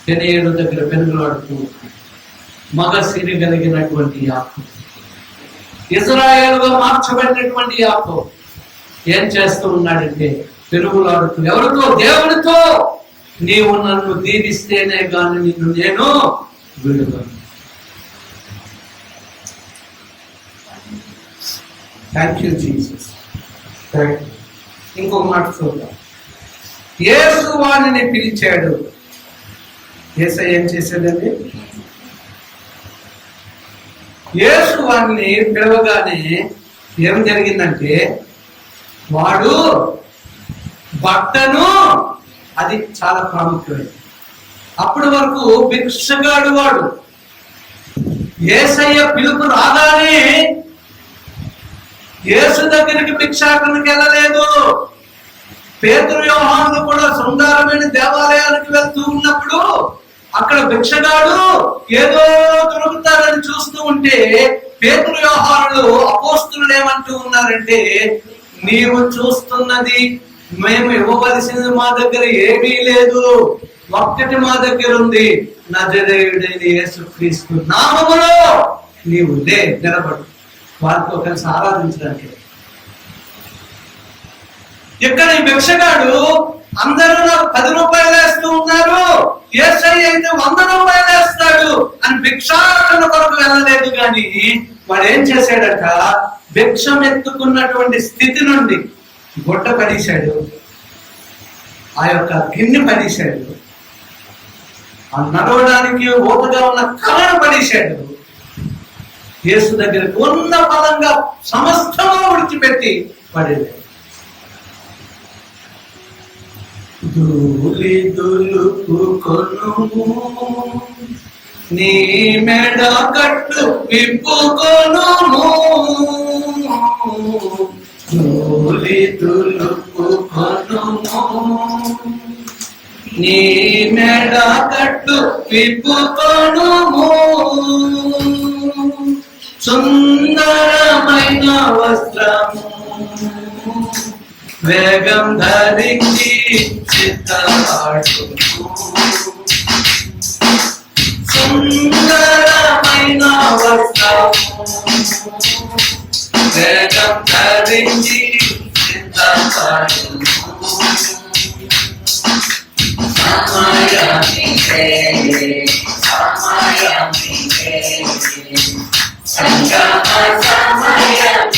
పెనియేడు దగ్గర పెనుగులాడుతూ మగ సిరి కలిగినటువంటి యాకోబు, ఇశ్రాయేలుగా మార్చబడినటువంటి యాకోబు ఏం చేస్తూ ఉన్నాడంటే పెనుగులాడుతూ ఎవరితో? దేవుడితో. నీవు నన్ను దీవిస్తేనే గాని నిన్ను నేను విడుదలను. Thank you Jesus. ఇంకొక మాట చూద్దాం. యేసు వాణిని పిలిచాడు. యేసయ్య ఏం చేశాడండి? యేసు వాణిని పిలవగానే ఏం జరిగిందంటే వాడు బట్టను, అది చాలా ప్రాముఖ్యమైనది. అప్పటి వరకు భిక్షగాడు వాడు. యేసయ్య పిలుపు రాగానే యేసు దగ్గరికి భిక్షాటనకి వెళ్ళలేదు. పేతురు యోహానులు కూడా శృంగారమైన దేవాలయానికి వెళ్తూ ఉన్నప్పుడు అక్కడ భిక్షగాడు ఏదో దొరుకుతారని చూస్తూ ఉంటే పేతురు యోహానులు అపోస్తులు ఏమంటూ ఉన్నారంటే, నీవు చూస్తున్నది మేము ఇవ్వవలసింది మా దగ్గర ఏమీ లేదు, ఒక్కటి మా దగ్గర ఉంది, నజరేయుడైన యేసుక్రీస్తు నామములో నీవు నిలబడు. వారితో కలిసి ఆరాధించడానికి. ఇక్కడ ఈ భిక్షగాడు అందరూ నాకు 10 రూపాయలు వేస్తూ ఉన్నారు, యేసయ్య అయితే 100 రూపాయలు వేస్తాడు అని భిక్షాటన కొరకు వెళ్ళలేదు. కానీ వాడు ఏం చేశాడట? భిక్షం ఎత్తుకున్నటువంటి స్థితి నుండి గుడ్డ పడేశాడు, ఆ యొక్క గిన్నె పడేశాడు, ఆ నడవడానికి ఓతగా ఉన్న కళను పడేశాడు. యేసు దగ్గరకు ఉన్న పదంగా సమస్తము విడిచిపెట్టి పడేది. ధూళి దులుపుకొనుము, నీ మెడ కట్టు విప్పుకొనుము, ధూళి దులుపుకొనుము, నీ మెడ కట్టు విప్పుకొనుము, సుందరమైన వస్త్రము వేగం ధరించి చిత్తపడును సుందరమైన వస్త్రము వేగం ధరించి చిత్తపడును సమయమిదే సమయమిదే సంగమ సమయమిదే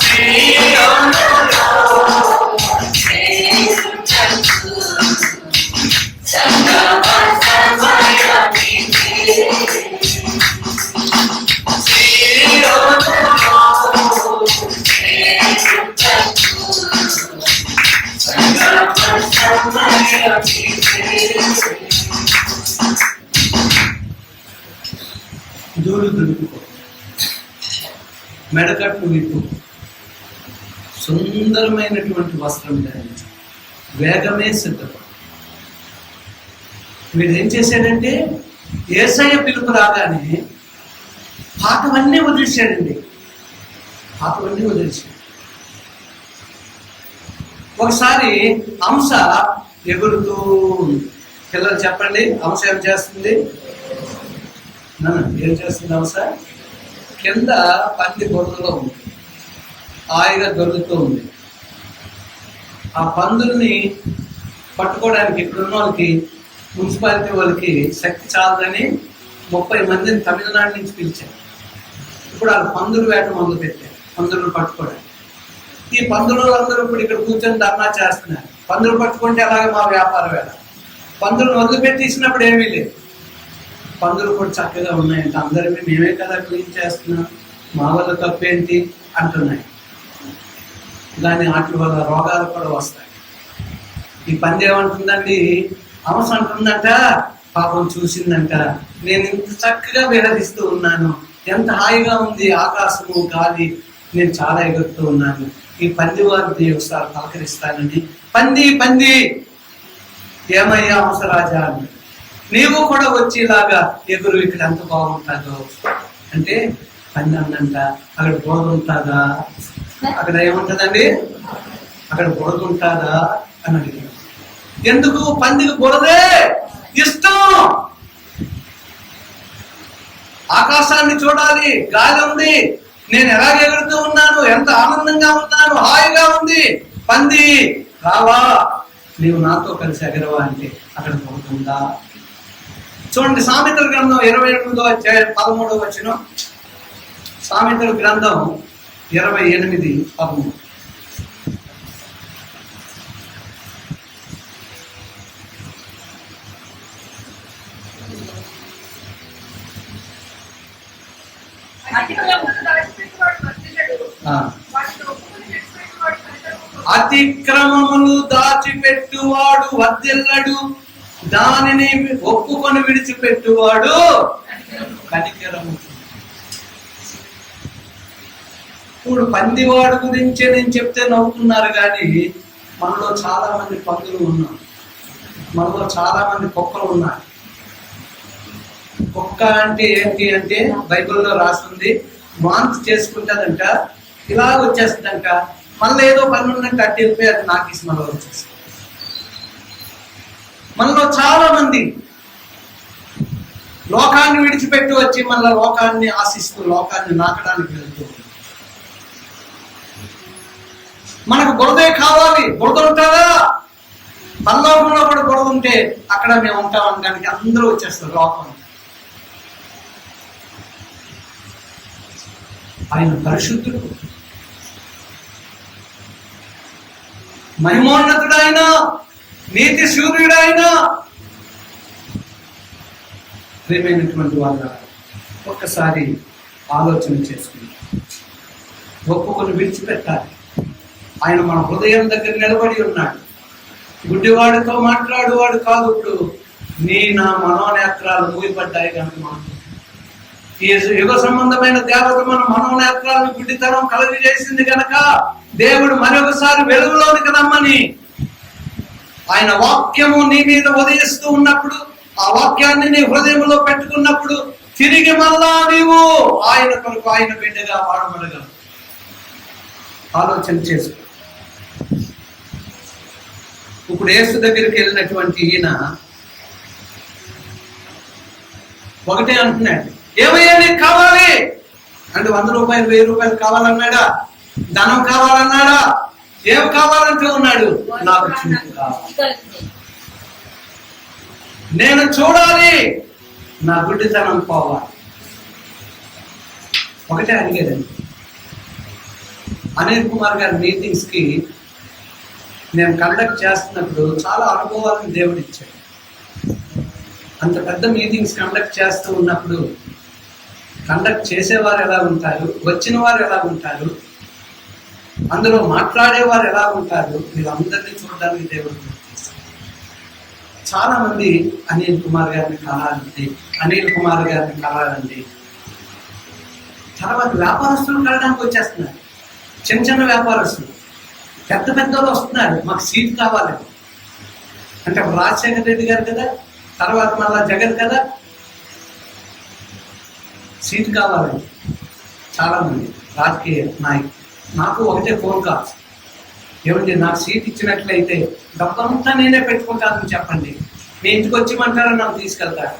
సియోనులో చేరుటకు సంగమ సమయమిదే సియోనులో చేరుటకు సంగమ సమయమిదే దూరు దులుపుకో మెడకట్టు విప్పు సుందరమైనటువంటి వస్త్రం ధరించు వేగమే సిద్ధపడు. వీడు ఏం చేశాడంటే యేసయ్య పిలుపు రాగానే పాతవన్నీ వదిలేశాడండి. పాతవన్నీ వదిలేశాడు. ఒకసారి హంస ఎగురుతూ ఉంది. పిల్లలు చెప్పండి, హంస ఏం చేస్తుంది? ఏం చేస్తుంది హంస? కింద పంది బొరుదులో ఉంది, హాయిగా దొరుకుతూ ఉంది. ఆ పందుల్ని పట్టుకోవడానికి ఇక్కడున్న వాళ్ళకి, మున్సిపాలిటీ వాళ్ళకి శక్తి చాలదని 30 మందిని తమిళనాడు నుంచి పిలిచారు. ఇప్పుడు వాళ్ళు పందులు వేట మొదలు పెట్టారు, పందులను పట్టుకోవడానికి. ఈ పందులు అందరూ ఇప్పుడు ఇక్కడ కూర్చొని ధర్నా చేస్తున్నారు. పందులు పట్టుకుంటే అలాగే మా వ్యాపార వేళ. పందులను వదిలిపెట్టేసినప్పుడు ఏమీ లేదు. పందులు కూడా చక్కగా ఉన్నాయంటే అందరినీ మేమే కదా క్లీన్ చేస్తున్నాం, మా వల్ల తప్పేంటి అంటున్నాయి. కానీ వాటి వల్ల రోగాలు కూడా వస్తాయి. ఈ పంది ఏమంటుందండి? హంస అంటుందంట, పాపం చూసిందంట, నేను ఇంత చక్కగా విహరిస్తూ ఉన్నాను, ఎంత హాయిగా ఉంది ఆకాశము గాలి, నేను చాలా ఎగురుతూ ఉన్నాను, ఈ పంది వారిని ఒకసారి పలకరిస్తానని. పంది పంది ఏమయ్యా హంసరాజా అని, నీవు కూడా వచ్చేలాగా ఎగురు, ఇక్కడ ఎంత బాగుంటుందో అంటే. పంది అందంట, అక్కడ బురద ఉంటుందా? అక్కడ ఏముంటుందండి? అక్కడ బురద ఉంటుందా అని అడిగాడు. ఎందుకు? పందికి బురదే ఇష్టం. ఆకాశాన్ని చూడాలి, గాలి ఉంది, నేను ఎలాగ ఎగురుతూ ఉన్నాను, ఎంత ఆనందంగా ఉన్నాను, హాయిగా ఉంది. పంది రావా, నీవు నాతో కలిసి ఎగరవా అంటే అక్కడ బురద ఉందా? చూడండి, సామెతల గ్రంథం 28:13 వచనం. సామెతల గ్రంథం 28:13. అతిక్రమములు దాచిపెట్టువాడు వర్ధిల్లడు, దానిని ఒప్పుకొని విడిచిపెట్టువాడు కనికరము. ఇప్పుడు పందివాడు గురించే నేను చెప్తే నవ్వుతున్నారు, కానీ మనలో చాలా మంది పందులు ఉన్నారు, మనలో చాలా మంది కుక్కలు ఉన్నారు. కుక్క అంటే ఏంటి అంటే బైబిల్లో రాస్తుంది, వాంతి చేసుకుంటుందంట, ఇలా వచ్చేస్తుందంట, మళ్ళీ ఏదో పని ఉందంటే అట్టి వెళ్ళిపోయి అది నాకేసి మళ్ళీ వచ్చేస్తుంది. మనలో చాలా మంది లోకాన్ని విడిచిపెట్టి వచ్చి మళ్ళీ లోకాన్ని ఆశిస్తూ లోకాన్ని నాకడానికి వెళ్తూ. మనకు బురదే కావాలి, బురద ఉంటుందా? పరలోకంలో కూడా బురద ఉంటే అక్కడ మేము ఉంటామని దానికి అందరూ వచ్చేస్తారు లోకం. ఆయన పరిశుద్ధుడు, మహిమోన్నతుడైన, నీతి సూర్యుడైన. ప్రియమైనటువంటి వాళ్ళ ఒక్కసారి ఆలోచన చేసుకుని ఒప్పుకొని విడిచిపెట్టాలి. ఆయన మన హృదయం దగ్గర నిలబడి ఉన్నాడు. గుడ్డివాడితో మాట్లాడువాడు కాదు. ఇప్పుడు నా మనోనేత్రాలు మూయబడ్డాయి కనుక ఈ యుగ సంబంధమైన దేవత మన మనోనేత్రాలను గుడ్డితనం కలగి చేసింది కనుక దేవుడు మరొకసారి వెలుగులోనికి రమ్మని ఆయన వాక్యము నీ మీద ఉదయిస్తూ ఉన్నప్పుడు, ఆ వాక్యాన్ని నీ హృదయంలో పెట్టుకున్నప్పుడు తిరిగి మళ్ళా నీవు ఆయన కొరకు ఆయన బిడ్డగా వాడబడగలవు. ఆలోచన చేసుకో. ఇప్పుడు యేసు దగ్గరికి వెళ్ళినటువంటి ఈయన ఒకటే అంటున్నాడు, ఏమయ్యా నీకు కావాలి అంటే 100 రూపాయలు 1000 రూపాయలు కావాలన్నాడా? ధనం కావాలన్నాడా? ఏం కావాలంటూ ఉన్నాడు? నాకు చూపు కావాలి, నేను చూడాలి, నా గుడ్డితనం పోవాలి. ఒకటే అడిగేదండి. అనిల్ కుమార్ గారి మీటింగ్స్ కి నేను కండక్ట్ చేస్తున్నప్పుడు చాలా అనుభవాలను దేవుడు ఇచ్చాడు. అంత పెద్ద మీటింగ్స్ కండక్ట్ చేస్తూ ఉన్నప్పుడు కండక్ట్ చేసేవారు ఎలా ఉంటారు, వచ్చిన వారు ఎలా ఉంటారు, అందులో మాట్లాడేవారు ఎలా ఉంటారు, వీళ్ళందరినీ చూడడానికి దేవుడు చాలా మంది అనిల్ కుమార్ గారిని కలాలండి. తర్వాత వ్యాపారస్తులు కలడానికి వచ్చేస్తున్నారు. చిన్న చిన్న వ్యాపారస్తులు, పెద్ద పెద్దలు వస్తున్నారు, మాకు సీట్ కావాలని. అంటే రాజశేఖర రెడ్డి గారు కదా, తర్వాత మళ్ళా జగన్ కదా, సీట్ కావాలని చాలా మంది రాజకీయ నాయకులు. నాకు ఒకటే ఫోన్ కాల్స్, ఏమండి నాకు సీట్ ఇచ్చినట్లయితే డబ్బంతా నేనే పెట్టుకుంటానని చెప్పండి, మీ ఇంటికి వచ్చిమంటారా నాకు తీసుకెళ్తారు.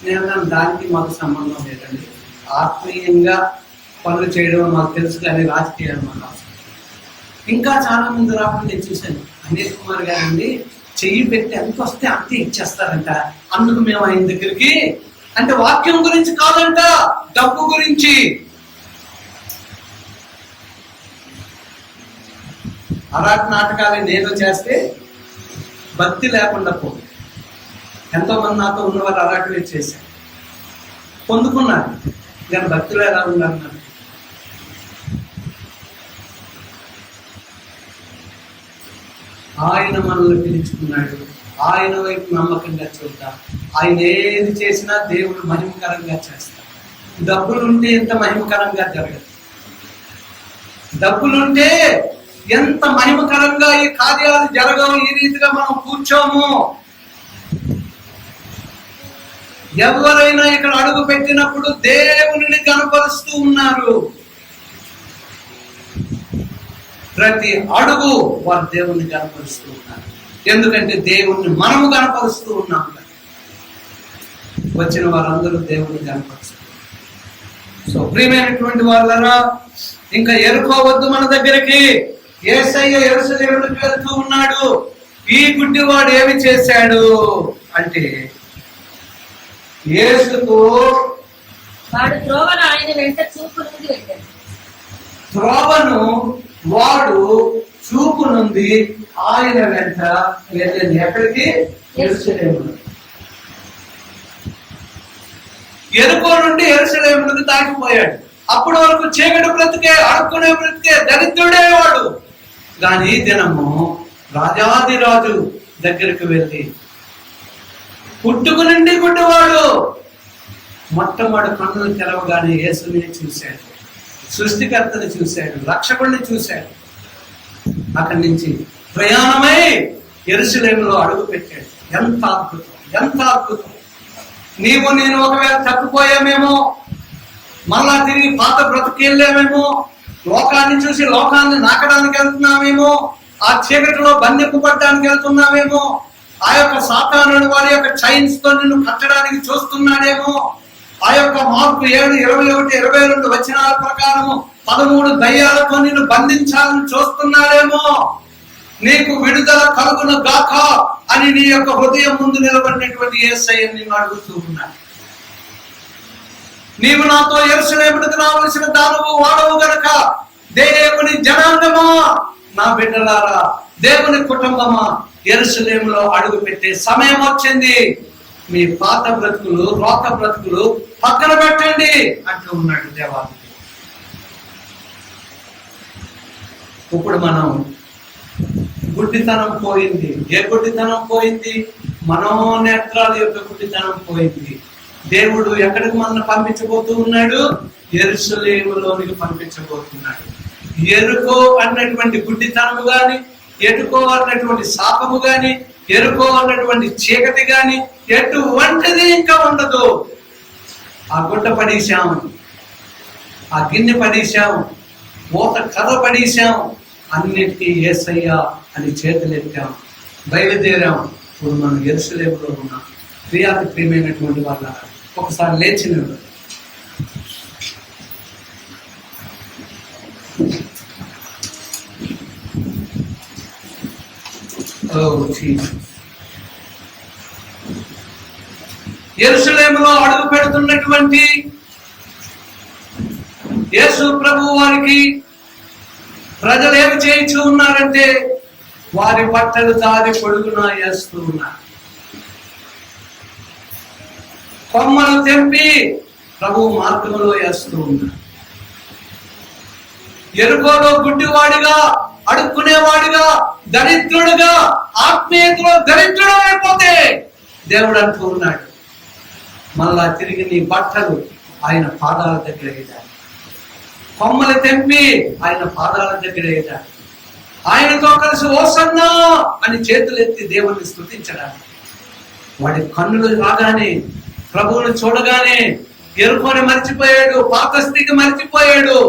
నేను దానికి మాకు సంబంధం లేదండి, ఆత్మీయంగా పనులు చేయడం మాకు తెలుసు కానీ రాజకీయాలు మాకు అవసరం. ఇంకా చాలా మంది రాకుండా నేను చూశాను. అనిల్ కుమార్ గారండి చెయ్యి పెట్టి ఎంత వస్తే అంతే ఇచ్చేస్తారంట, అందుకు మేము ఆయన దగ్గరికి, అంటే వాక్యం గురించి కాదంట, డబ్బు గురించి. అలాంటి నాటకాలు నేను చేస్తే భక్తి లేకుండా పోదు. ఎంతో మంది నాతో ఉన్నవారు అలాంటివి చేశారు, పొందుకున్నారు, కానీ భక్తులు ఎలా ఉన్నారు? ఆయన మనల్ని పిలుచుకున్నాడు, ఆయన వైపు నమ్మకంగా చూద్దాం. ఆయన ఏది చేసినా దేవుడు మహిమకరంగా చేస్తాడు. డబ్బులుంటే ఎంత మహిమకరంగా జరగదు. డబ్బులుంటే ఎంత మహిమకరంగా ఈ కార్యాలు జరగవు. ఈ రీతిగా మనం కూర్చోము. ఎవరైనా ఇక్కడ అడుగు పెట్టినప్పుడు దేవుని కనపరుస్తూ ఉన్నారు. ప్రతి అడుగు వారు దేవుణ్ణి కనపరుస్తూ ఉన్నారు. ఎందుకంటే దేవుణ్ణి మనము కనపరుస్తూ ఉన్నాం. వచ్చిన వారందరూ దేవుణ్ణి కనపరుస్తారు. సో ప్రియమైనటువంటి వాళ్ళరా, ఇంకా ఎరుకోవద్దు మన దగ్గరికి. యేసయ్య యెరూషలేముకి వెళ్తూ ఉన్నాడు. ఈ గుడ్డివాడు ఏమి చేశాడు అంటే, యేసుకు త్రోవను వాడు చూపు నుండి ఆయన వెంట వెళ్ళింది. ఎక్కడికి? యెరూషలేము. ఎరుకో నుండి యెరూషలేముకు దాటిపోయాడు. అప్పటి వరకు చీకటి బ్రతికే, అడుక్కునే బ్రతికే, దరిద్రుడే వాడు. కానీ ఈ దినము రాజాదిరాజు దగ్గరికి వెళ్ళి, పుట్టుకు నుండి గుడ్డివాడు మొట్టమొదటి కన్నులు తెరవగానే యేసుని చూశాడు, సృష్టికర్తని చూశాడు, రక్షకుడిని చూశాడు. అక్కడి నుంచి ప్రయాణమై యెరూషలేములో అడుగు పెట్టాడు. ఎంత అద్భుతం, ఎంత అద్భుతం! నీవు నేను ఒకవేళ తప్పిపోయామేమో, మళ్ళా తిరిగి పాత బ్రతికెళ్ళామేమో, లోకాన్ని చూసి లోకాన్ని నాకడానికి వెళ్తున్నామేమో, ఆ చీకటిలో బంధింపబడ్డానికి వెళ్తున్నామేమో, ఆ యొక్క సాతానుడు వారి యొక్క చైన్స్ తో నిన్ను కట్టడానికి చూస్తున్నాడేమో, ఆ యొక్క మార్పు 7, 21, 22 వచనాల ప్రకారము 13 దయ్యాలతో నిన్ను బంధించాలని చూస్తున్నాడేమో, నీకు విడుదల కలుగును గాక అని నీ యొక్క హృదయం ముందు నిలబడినటువంటి యేసయ్య నిన్ను అడుగుతూ ఉన్నాడు. నీవు నాతో యెరూషలేముకు రావలసిన దానవు వాడవు గనక, దేవుని జనాంగమా, నా బిడ్డలారా, దేవుని కుటుంబమా, యెరూషలేములో అడుగు పెట్టే సమయం వచ్చింది. మీ పాత బ్రతుకులు, రోత బ్రతుకులు పక్కన పెట్టండి అంటూ ఉన్నాడు దేవాలయం. ఇప్పుడు మనం గుడ్డితనం పోయింది. ఏ గుడ్డితనం పోయింది? మనోనేత్రాల యొక్క గుడ్డితనం పోయింది. దేవుడు ఎక్కడికి మనల్ని పంపించబోతూ ఉన్నాడు? యెరూషలేములోనికి పంపించబోతున్నాడు. ఎరుకో అన్నటువంటి గుడ్డితనము గాని, ఎరుకో అన్నటువంటి శాపము గాని, ఎరుకో అన్నటువంటి చీకటి గాని ఎటువంటిది ఇంకా ఉండదు. ఆ గుడ్డ పడేశాం, ఆ గిన్నె పడేశాం, మూత కర్ర పడేశాం, అన్నిటికీ యేసయ్య అని చేతులెత్తాం, బయలుదేరాం. ఇప్పుడు మనం యెరూషలేములో ఉన్నాం. ప్రియమైనటువంటి వాళ్ళ ఒకసారి లేచిన యెరూషలేములో అడుగు పెడుతున్నటువంటి యేసు ప్రభు వారికి ప్రజలు ఏమి చేయించు ఉన్నారంటే వారి బట్టలు దారి పొడుగునా వేస్తూ ఉన్నారు. కొమ్మలు తెంపి ప్రభు మార్గంలో వేస్తూ ఉన్నారు. ఎరుకోలో గుడ్డివాడిగా, అడుక్కునేవాడిగా, దరిద్రుడుగా, ఆత్మీయతలో దరిద్రుడు అయిపోతే దేవుడు అంటూ ఉన్నాడు, మళ్ళా తిరిగి నీ బట్టలు ఆయన పాదాల దగ్గర వేయాలి. కొమ్మలు తెంపి ఆయన పాదాల దగ్గర వేయాలి. ఆయనతో కలిసి ఓసన్నా అని చేతులెత్తి దేవుణ్ణి స్తుతించడానికి. వాడి కన్నులు రాగానే, ప్రభువుని చూడగానే ఎరుకొని మర్చిపోయాడు, పాత స్థితి మర్చిపోయాడు.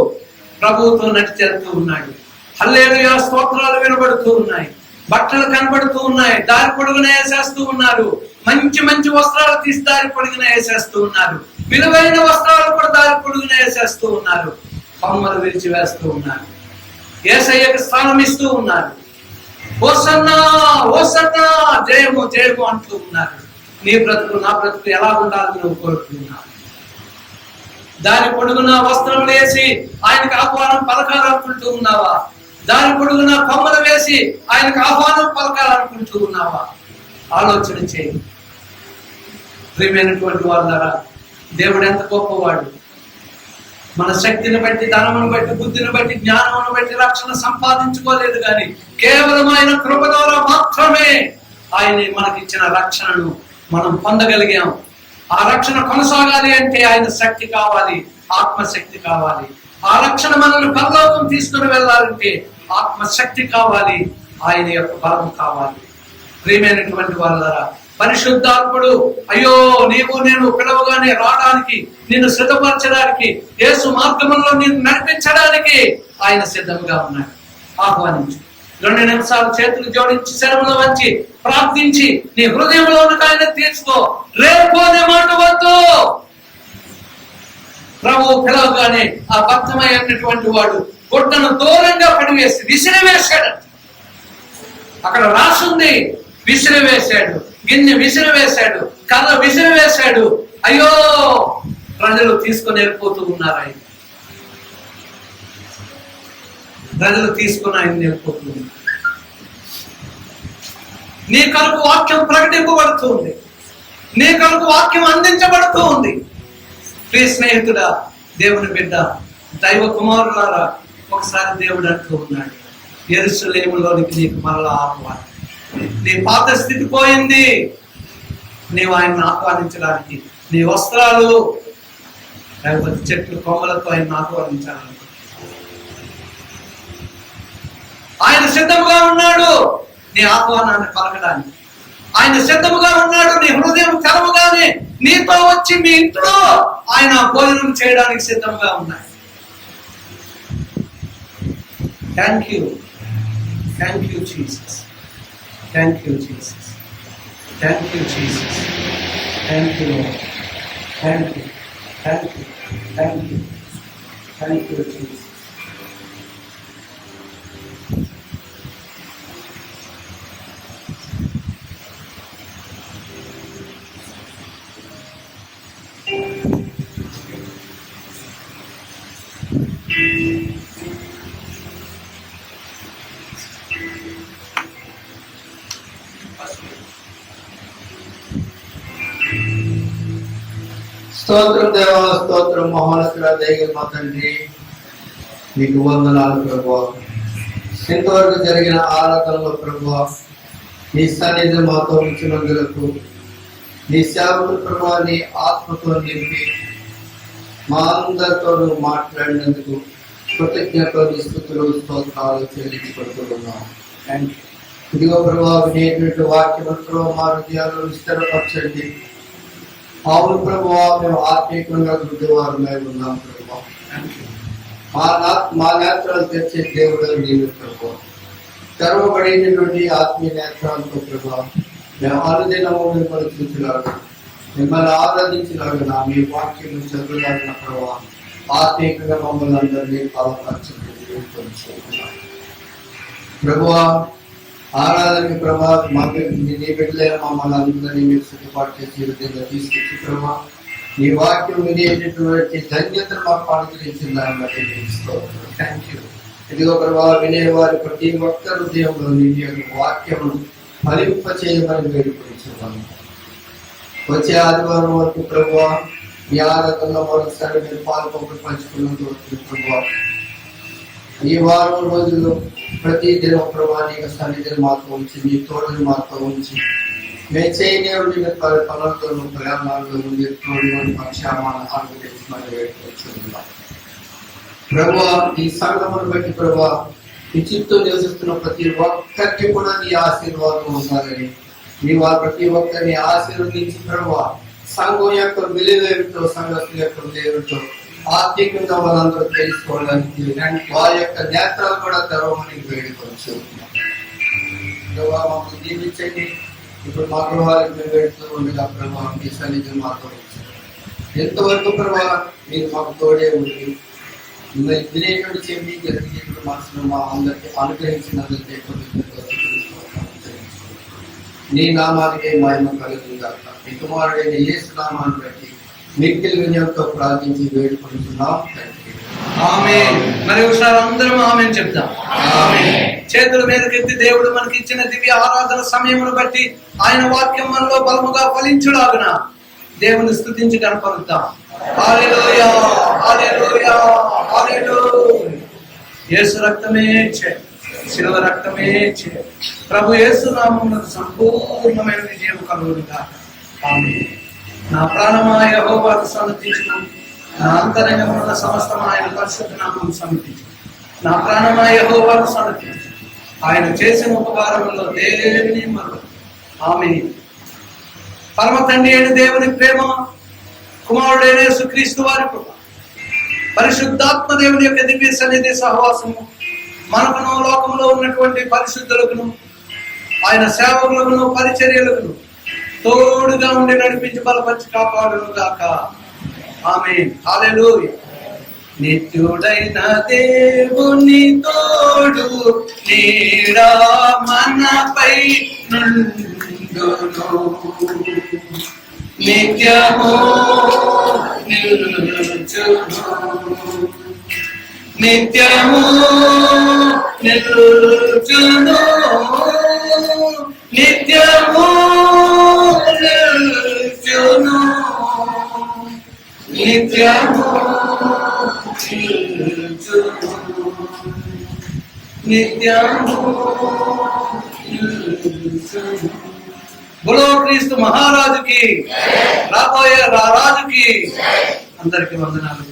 ప్రభువుతో నడిచేస్తూ ఉన్నాడు. హల్లెలూయా స్తోత్రాలు వినబడుతూ ఉన్నాయి, బట్టలు కనబడుతూ ఉన్నాయి, దారి పొడుగున వేసేస్తూ ఉన్నారు. మంచి మంచి వస్త్రాలు తీసి దారి పొడుగున వేసేస్తూ ఉన్నారు. విలువైన వస్త్రాలు కూడా దారి పొడుగున వేసేస్తూ ఉన్నారు. కొమ్మలు విరిచి వేస్తూ ఉన్నారు. యేసయ్యకు స్థానం ఇస్తూ ఉన్నారు. ఓసన్నా ఓసన్నా, జయము జయము అంటూ ఉన్నారు. నీ బ్రతుకు నా బ్రతుకు ఎలా ఉండాలని నువ్వు కోరుకుంటున్నావు? దాని పొడుగున వస్త్రం వేసి ఆయనకు ఆహ్వానం పలకాలనుకుంటూ ఉన్నావా? దాని పొడుగున కొమ్మలు వేసి ఆయనకు ఆహ్వానం పలకాలనుకుంటూ ఉన్నావా? ఆలోచన చేయి. ప్రియమైనటువంటి వాళ్ళారా, దేవుడు ఎంత గొప్పవాడు. మన శక్తిని బట్టి, ధనమును బట్టి, బుద్ధిని బట్టి, జ్ఞానమును బట్టి రక్షణ సంపాదించుకోలేదు, కానీ కేవలం ఆయన కృప ద్వారా మాత్రమే ఆయన మనకిచ్చిన రక్షణను మనం పొందగలిగాం. ఆ రక్షణ కొనసాగాలి అంటే ఆయన శక్తి కావాలి, ఆత్మశక్తి కావాలి. ఆ రక్షణ మనల్ని పరలోకం తీసుకుని వెళ్ళాలంటే ఆత్మశక్తి కావాలి, ఆయన యొక్క బలం కావాలి. ప్రియమైనటువంటి వాళ్ళారా, పరిశుద్ధాత్ముడు అయ్యో నీవు నేను పిలవగానే రావడానికి, నిన్ను సిద్ధపరచడానికి, యేసు మార్గంలో నిన్ను నడిపించడానికి ఆయన సిద్ధంగా ఉన్నాడు. ఆహ్వానించు. 2 నిమిషాలు చేతులు జోడించి శరములో వంచి ప్రార్థించి నీ హృదయంలో ఆయన తీర్చుకో. రేపోనే మాట వద్దు. ప్రభు పిలవగానే ఆ బద్ధమైనటువంటి వాడు గుడ్డను దూరంగా పడివేసి విసిరివేశాడు. అక్కడ రాసుంది, విసిరివేశాడు. గిన్నె విసిరివేశాడు, కర్ర విసిరివేశాడు. అయ్యో ప్రజలు తీసుకొని వెళ్ళిపోతూ ఉన్నారు. ఆయన ప్రజలు తీసుకుని ఆయన వెళ్ళిపోతూ ఉన్నారు. నీ కొరకు వాక్యం ప్రకటింపబడుతూ ఉంది, నీ కొరకు వాక్యం అందించబడుతూ ఉంది. ప్రియ స్నేహితుడా, దేవుని బిడ్డ, దైవ కుమారులారా, ఒకసారి దేవుడు అంటూ ఉన్నాడు, యెరూషలేములోనికి నీకు మరలా ఆహ్వానం. నీ పాత స్థితి పోయింది. నీవు ఆయన్ని ఆహ్వానించడానికి నీ వస్త్రాలు లేకపోతే చెట్లు కొమ్మలతో ఆయన ఆహ్వానించాలని ఆయన సిద్ధముగా ఉన్నాడు. నీ ఆహ్వానాన్ని పలకడానికి ఆయన సిద్ధముగా ఉన్నాడు. నీ హృదయం తెరవగానే నీతో వచ్చి మీ ఇంట్లో ఆయన భోజనం చేయడానికి సిద్ధంగా ఉన్నాడు. Thank you, thank you Jesus, thank you Jesus, thank you Jesus, thank you lord, thank you, thank you, thank you, thank you Jesus. స్తోత్రం దేవా, స్తోత్రం మహోన్నతుడ, దయగల మా తండ్రి, నీకు వందనాలు ప్రభువా. ఇంతవరకు జరిగిన ఆరాధనలో ప్రభువా, నీ సన్నిధి మాతో ఉంచినందులకు, నీ సేవకులు ప్రభువా నీ ఆత్మతో నింపి మా అందరితో మాట్లాడినందుకు కృతజ్ఞతలు, స్తుతులు, స్తోత్రాలు చెల్లించుకుంటున్నాం. ఇదిగో ప్రభువా, వినేటువంటి వాక్యములతో మా హృదయాలను స్థిరపరచండి. అవును ప్రభువా, మేము ఆత్మీయంగా గుడ్డివారమై ఉన్నాం ప్రభువా. మా నేత్రాలు తెచ్చే దేవుడు నీవు ప్రభు. తెరవబడినటువంటి ఆత్మీయ నేత్రాలతో ప్రభు మేము అనుదినము మిమ్మల్ని చూసినాడు, మిమ్మల్ని ఆరాధించినాడుగా మీ వాక్యం చదువులాడిన ప్రభు ఆత్మీయంగా మమ్మల్ని అందరినీ బలపరచుకుని ప్రభు. ఆరాధనకి ప్రభా మాకు నీ బిడ్డలైన మమ్మల్ని అందరినీ మీరు సిద్ధపాటు చేసి విధంగా తీసుకొచ్చి ప్రభా నీ వాక్యం వినేటటువంటి ధన్యతను మాకు అనుగ్రహించిన దాన్ని బట్టి థ్యాంక్ యూ. ఇదిగో ప్రభా వినేవారి ప్రతి ఒక్క హృదయంలో నీ యొక్క వాక్యం ఫలింప చేయమని వేడుకొచ్చున్నాను. వచ్చే ఆదివారం వరకు ప్రభా ఈ ఆరాధనలో మరోసారి మీరు పాల్గొని పంచుకున్నందుకు ప్రభా ఈ వారం రోజుల్లో ప్రతి దినం ప్రభా నీ సన్నిధిని మాతో ఉంచి నీ తోడుని మాతో ఉంచి మేము చేయని పనులతోనూ ప్రయాణాల్లోనూ మీరు తోడుని క్షేమాన్ని అనుగ్రహించమని వేడుకొచ్చున్నాం ప్రభా. ఈ సంఘమును బట్టి ప్రభా ఈ చుట్టూ నివసిస్తున్న ప్రతి ఒక్కరికి కూడా నీ ఆశీర్వాదం ఉండాలని నీ వారి ప్రతి ఒక్కరిని ఆశీర్వదించి ప్రభా సంఘం యొక్క విలువేమిటో సంఘస్థుల యొక్క విలువేమిటో ఆర్థికంగా వాళ్ళందరూ తెలుసుకోవడానికి వారి యొక్క నేత్రాలు కూడా తెరవమని వేడుకోవచ్చు. మాకు దీవించండి. ఇప్పుడు మా గృహాలకు మేము వెళ్తూ ఉండగా ప్రభావ మీ సన్నిధిని మాతో ఎంతవరకు ప్రభావ మీరు మాకు తోడే ఉండి వినేటువంటి చెవి జరిగేటువంటి మనసును మా అందరికి అనుగ్రహించినందుకే నీ నామానికే మహిమ కలుగుతుందా. మీ కుమారుడైన యేసు నామాన్ని బట్టి మిక్కిలి వినియోగంతో ప్రార్థించి వేడుకుంటున్నాం. ఆమేన్. మరి ఒకసారి అందరం ఆమేన్ చెప్తాం. చేతుల మీదకెత్తి దేవుడు మనకి ఇచ్చిన దివ్య ఆరాధన సమయమును బట్టి ఆయన వాక్యం మనలో బలముగా ఫలించులాగున దేవుని స్తుతించి కనపరుద్దాం. హల్లెలూయా, హల్లెలూయా, హల్లెలూయా. యేసు రక్తమే చే, శిలువ రక్తమే చే. ప్రభు యేసు నామమున సంపూర్ణమైన విజయం కలుగునుగా. ఆమేన్. నా ప్రాణమా యెహోవాను సన్నతించును, నా అంతరంగమున సమస్తం ఆయన పరిశుద్ధ నామమును సన్నతించు. నా ప్రాణమా యెహోవాను సన్నతించు, ఆయన చేసిన ఉపకారములో దేనిని మరొకటి. ఆమేన్. పరమ తండ్రి అయిన దేవుని ప్రేమ, కుమారుడైన యేసుక్రీస్తు వారి కృప, పరిశుద్ధాత్మ దేవుని యొక్క దివ్య సన్నిధి సహవాసము మనకును లోకంలో ఉన్నటువంటి పరిశుద్ధులకును ఆయన సేవకులను పరిచర్యలను తోడుగా ఉండి నడిపించి బలపరిచి కాపాడును గాక. ఆమేన్. హల్లెలూయా. నిత్యుడైన దేవుని తోడు నీడా మనపై నుండును, నిత్యము నిలుచును, నిత్యము నిలుచును, నిత్యము నిలుచును, నిత్యము నిలుచును, నిత్యము నిలుచును. బోలో క్రీస్తు మహారాజుకి, రాబోయే రాజుకి అందరికి వందనాలు.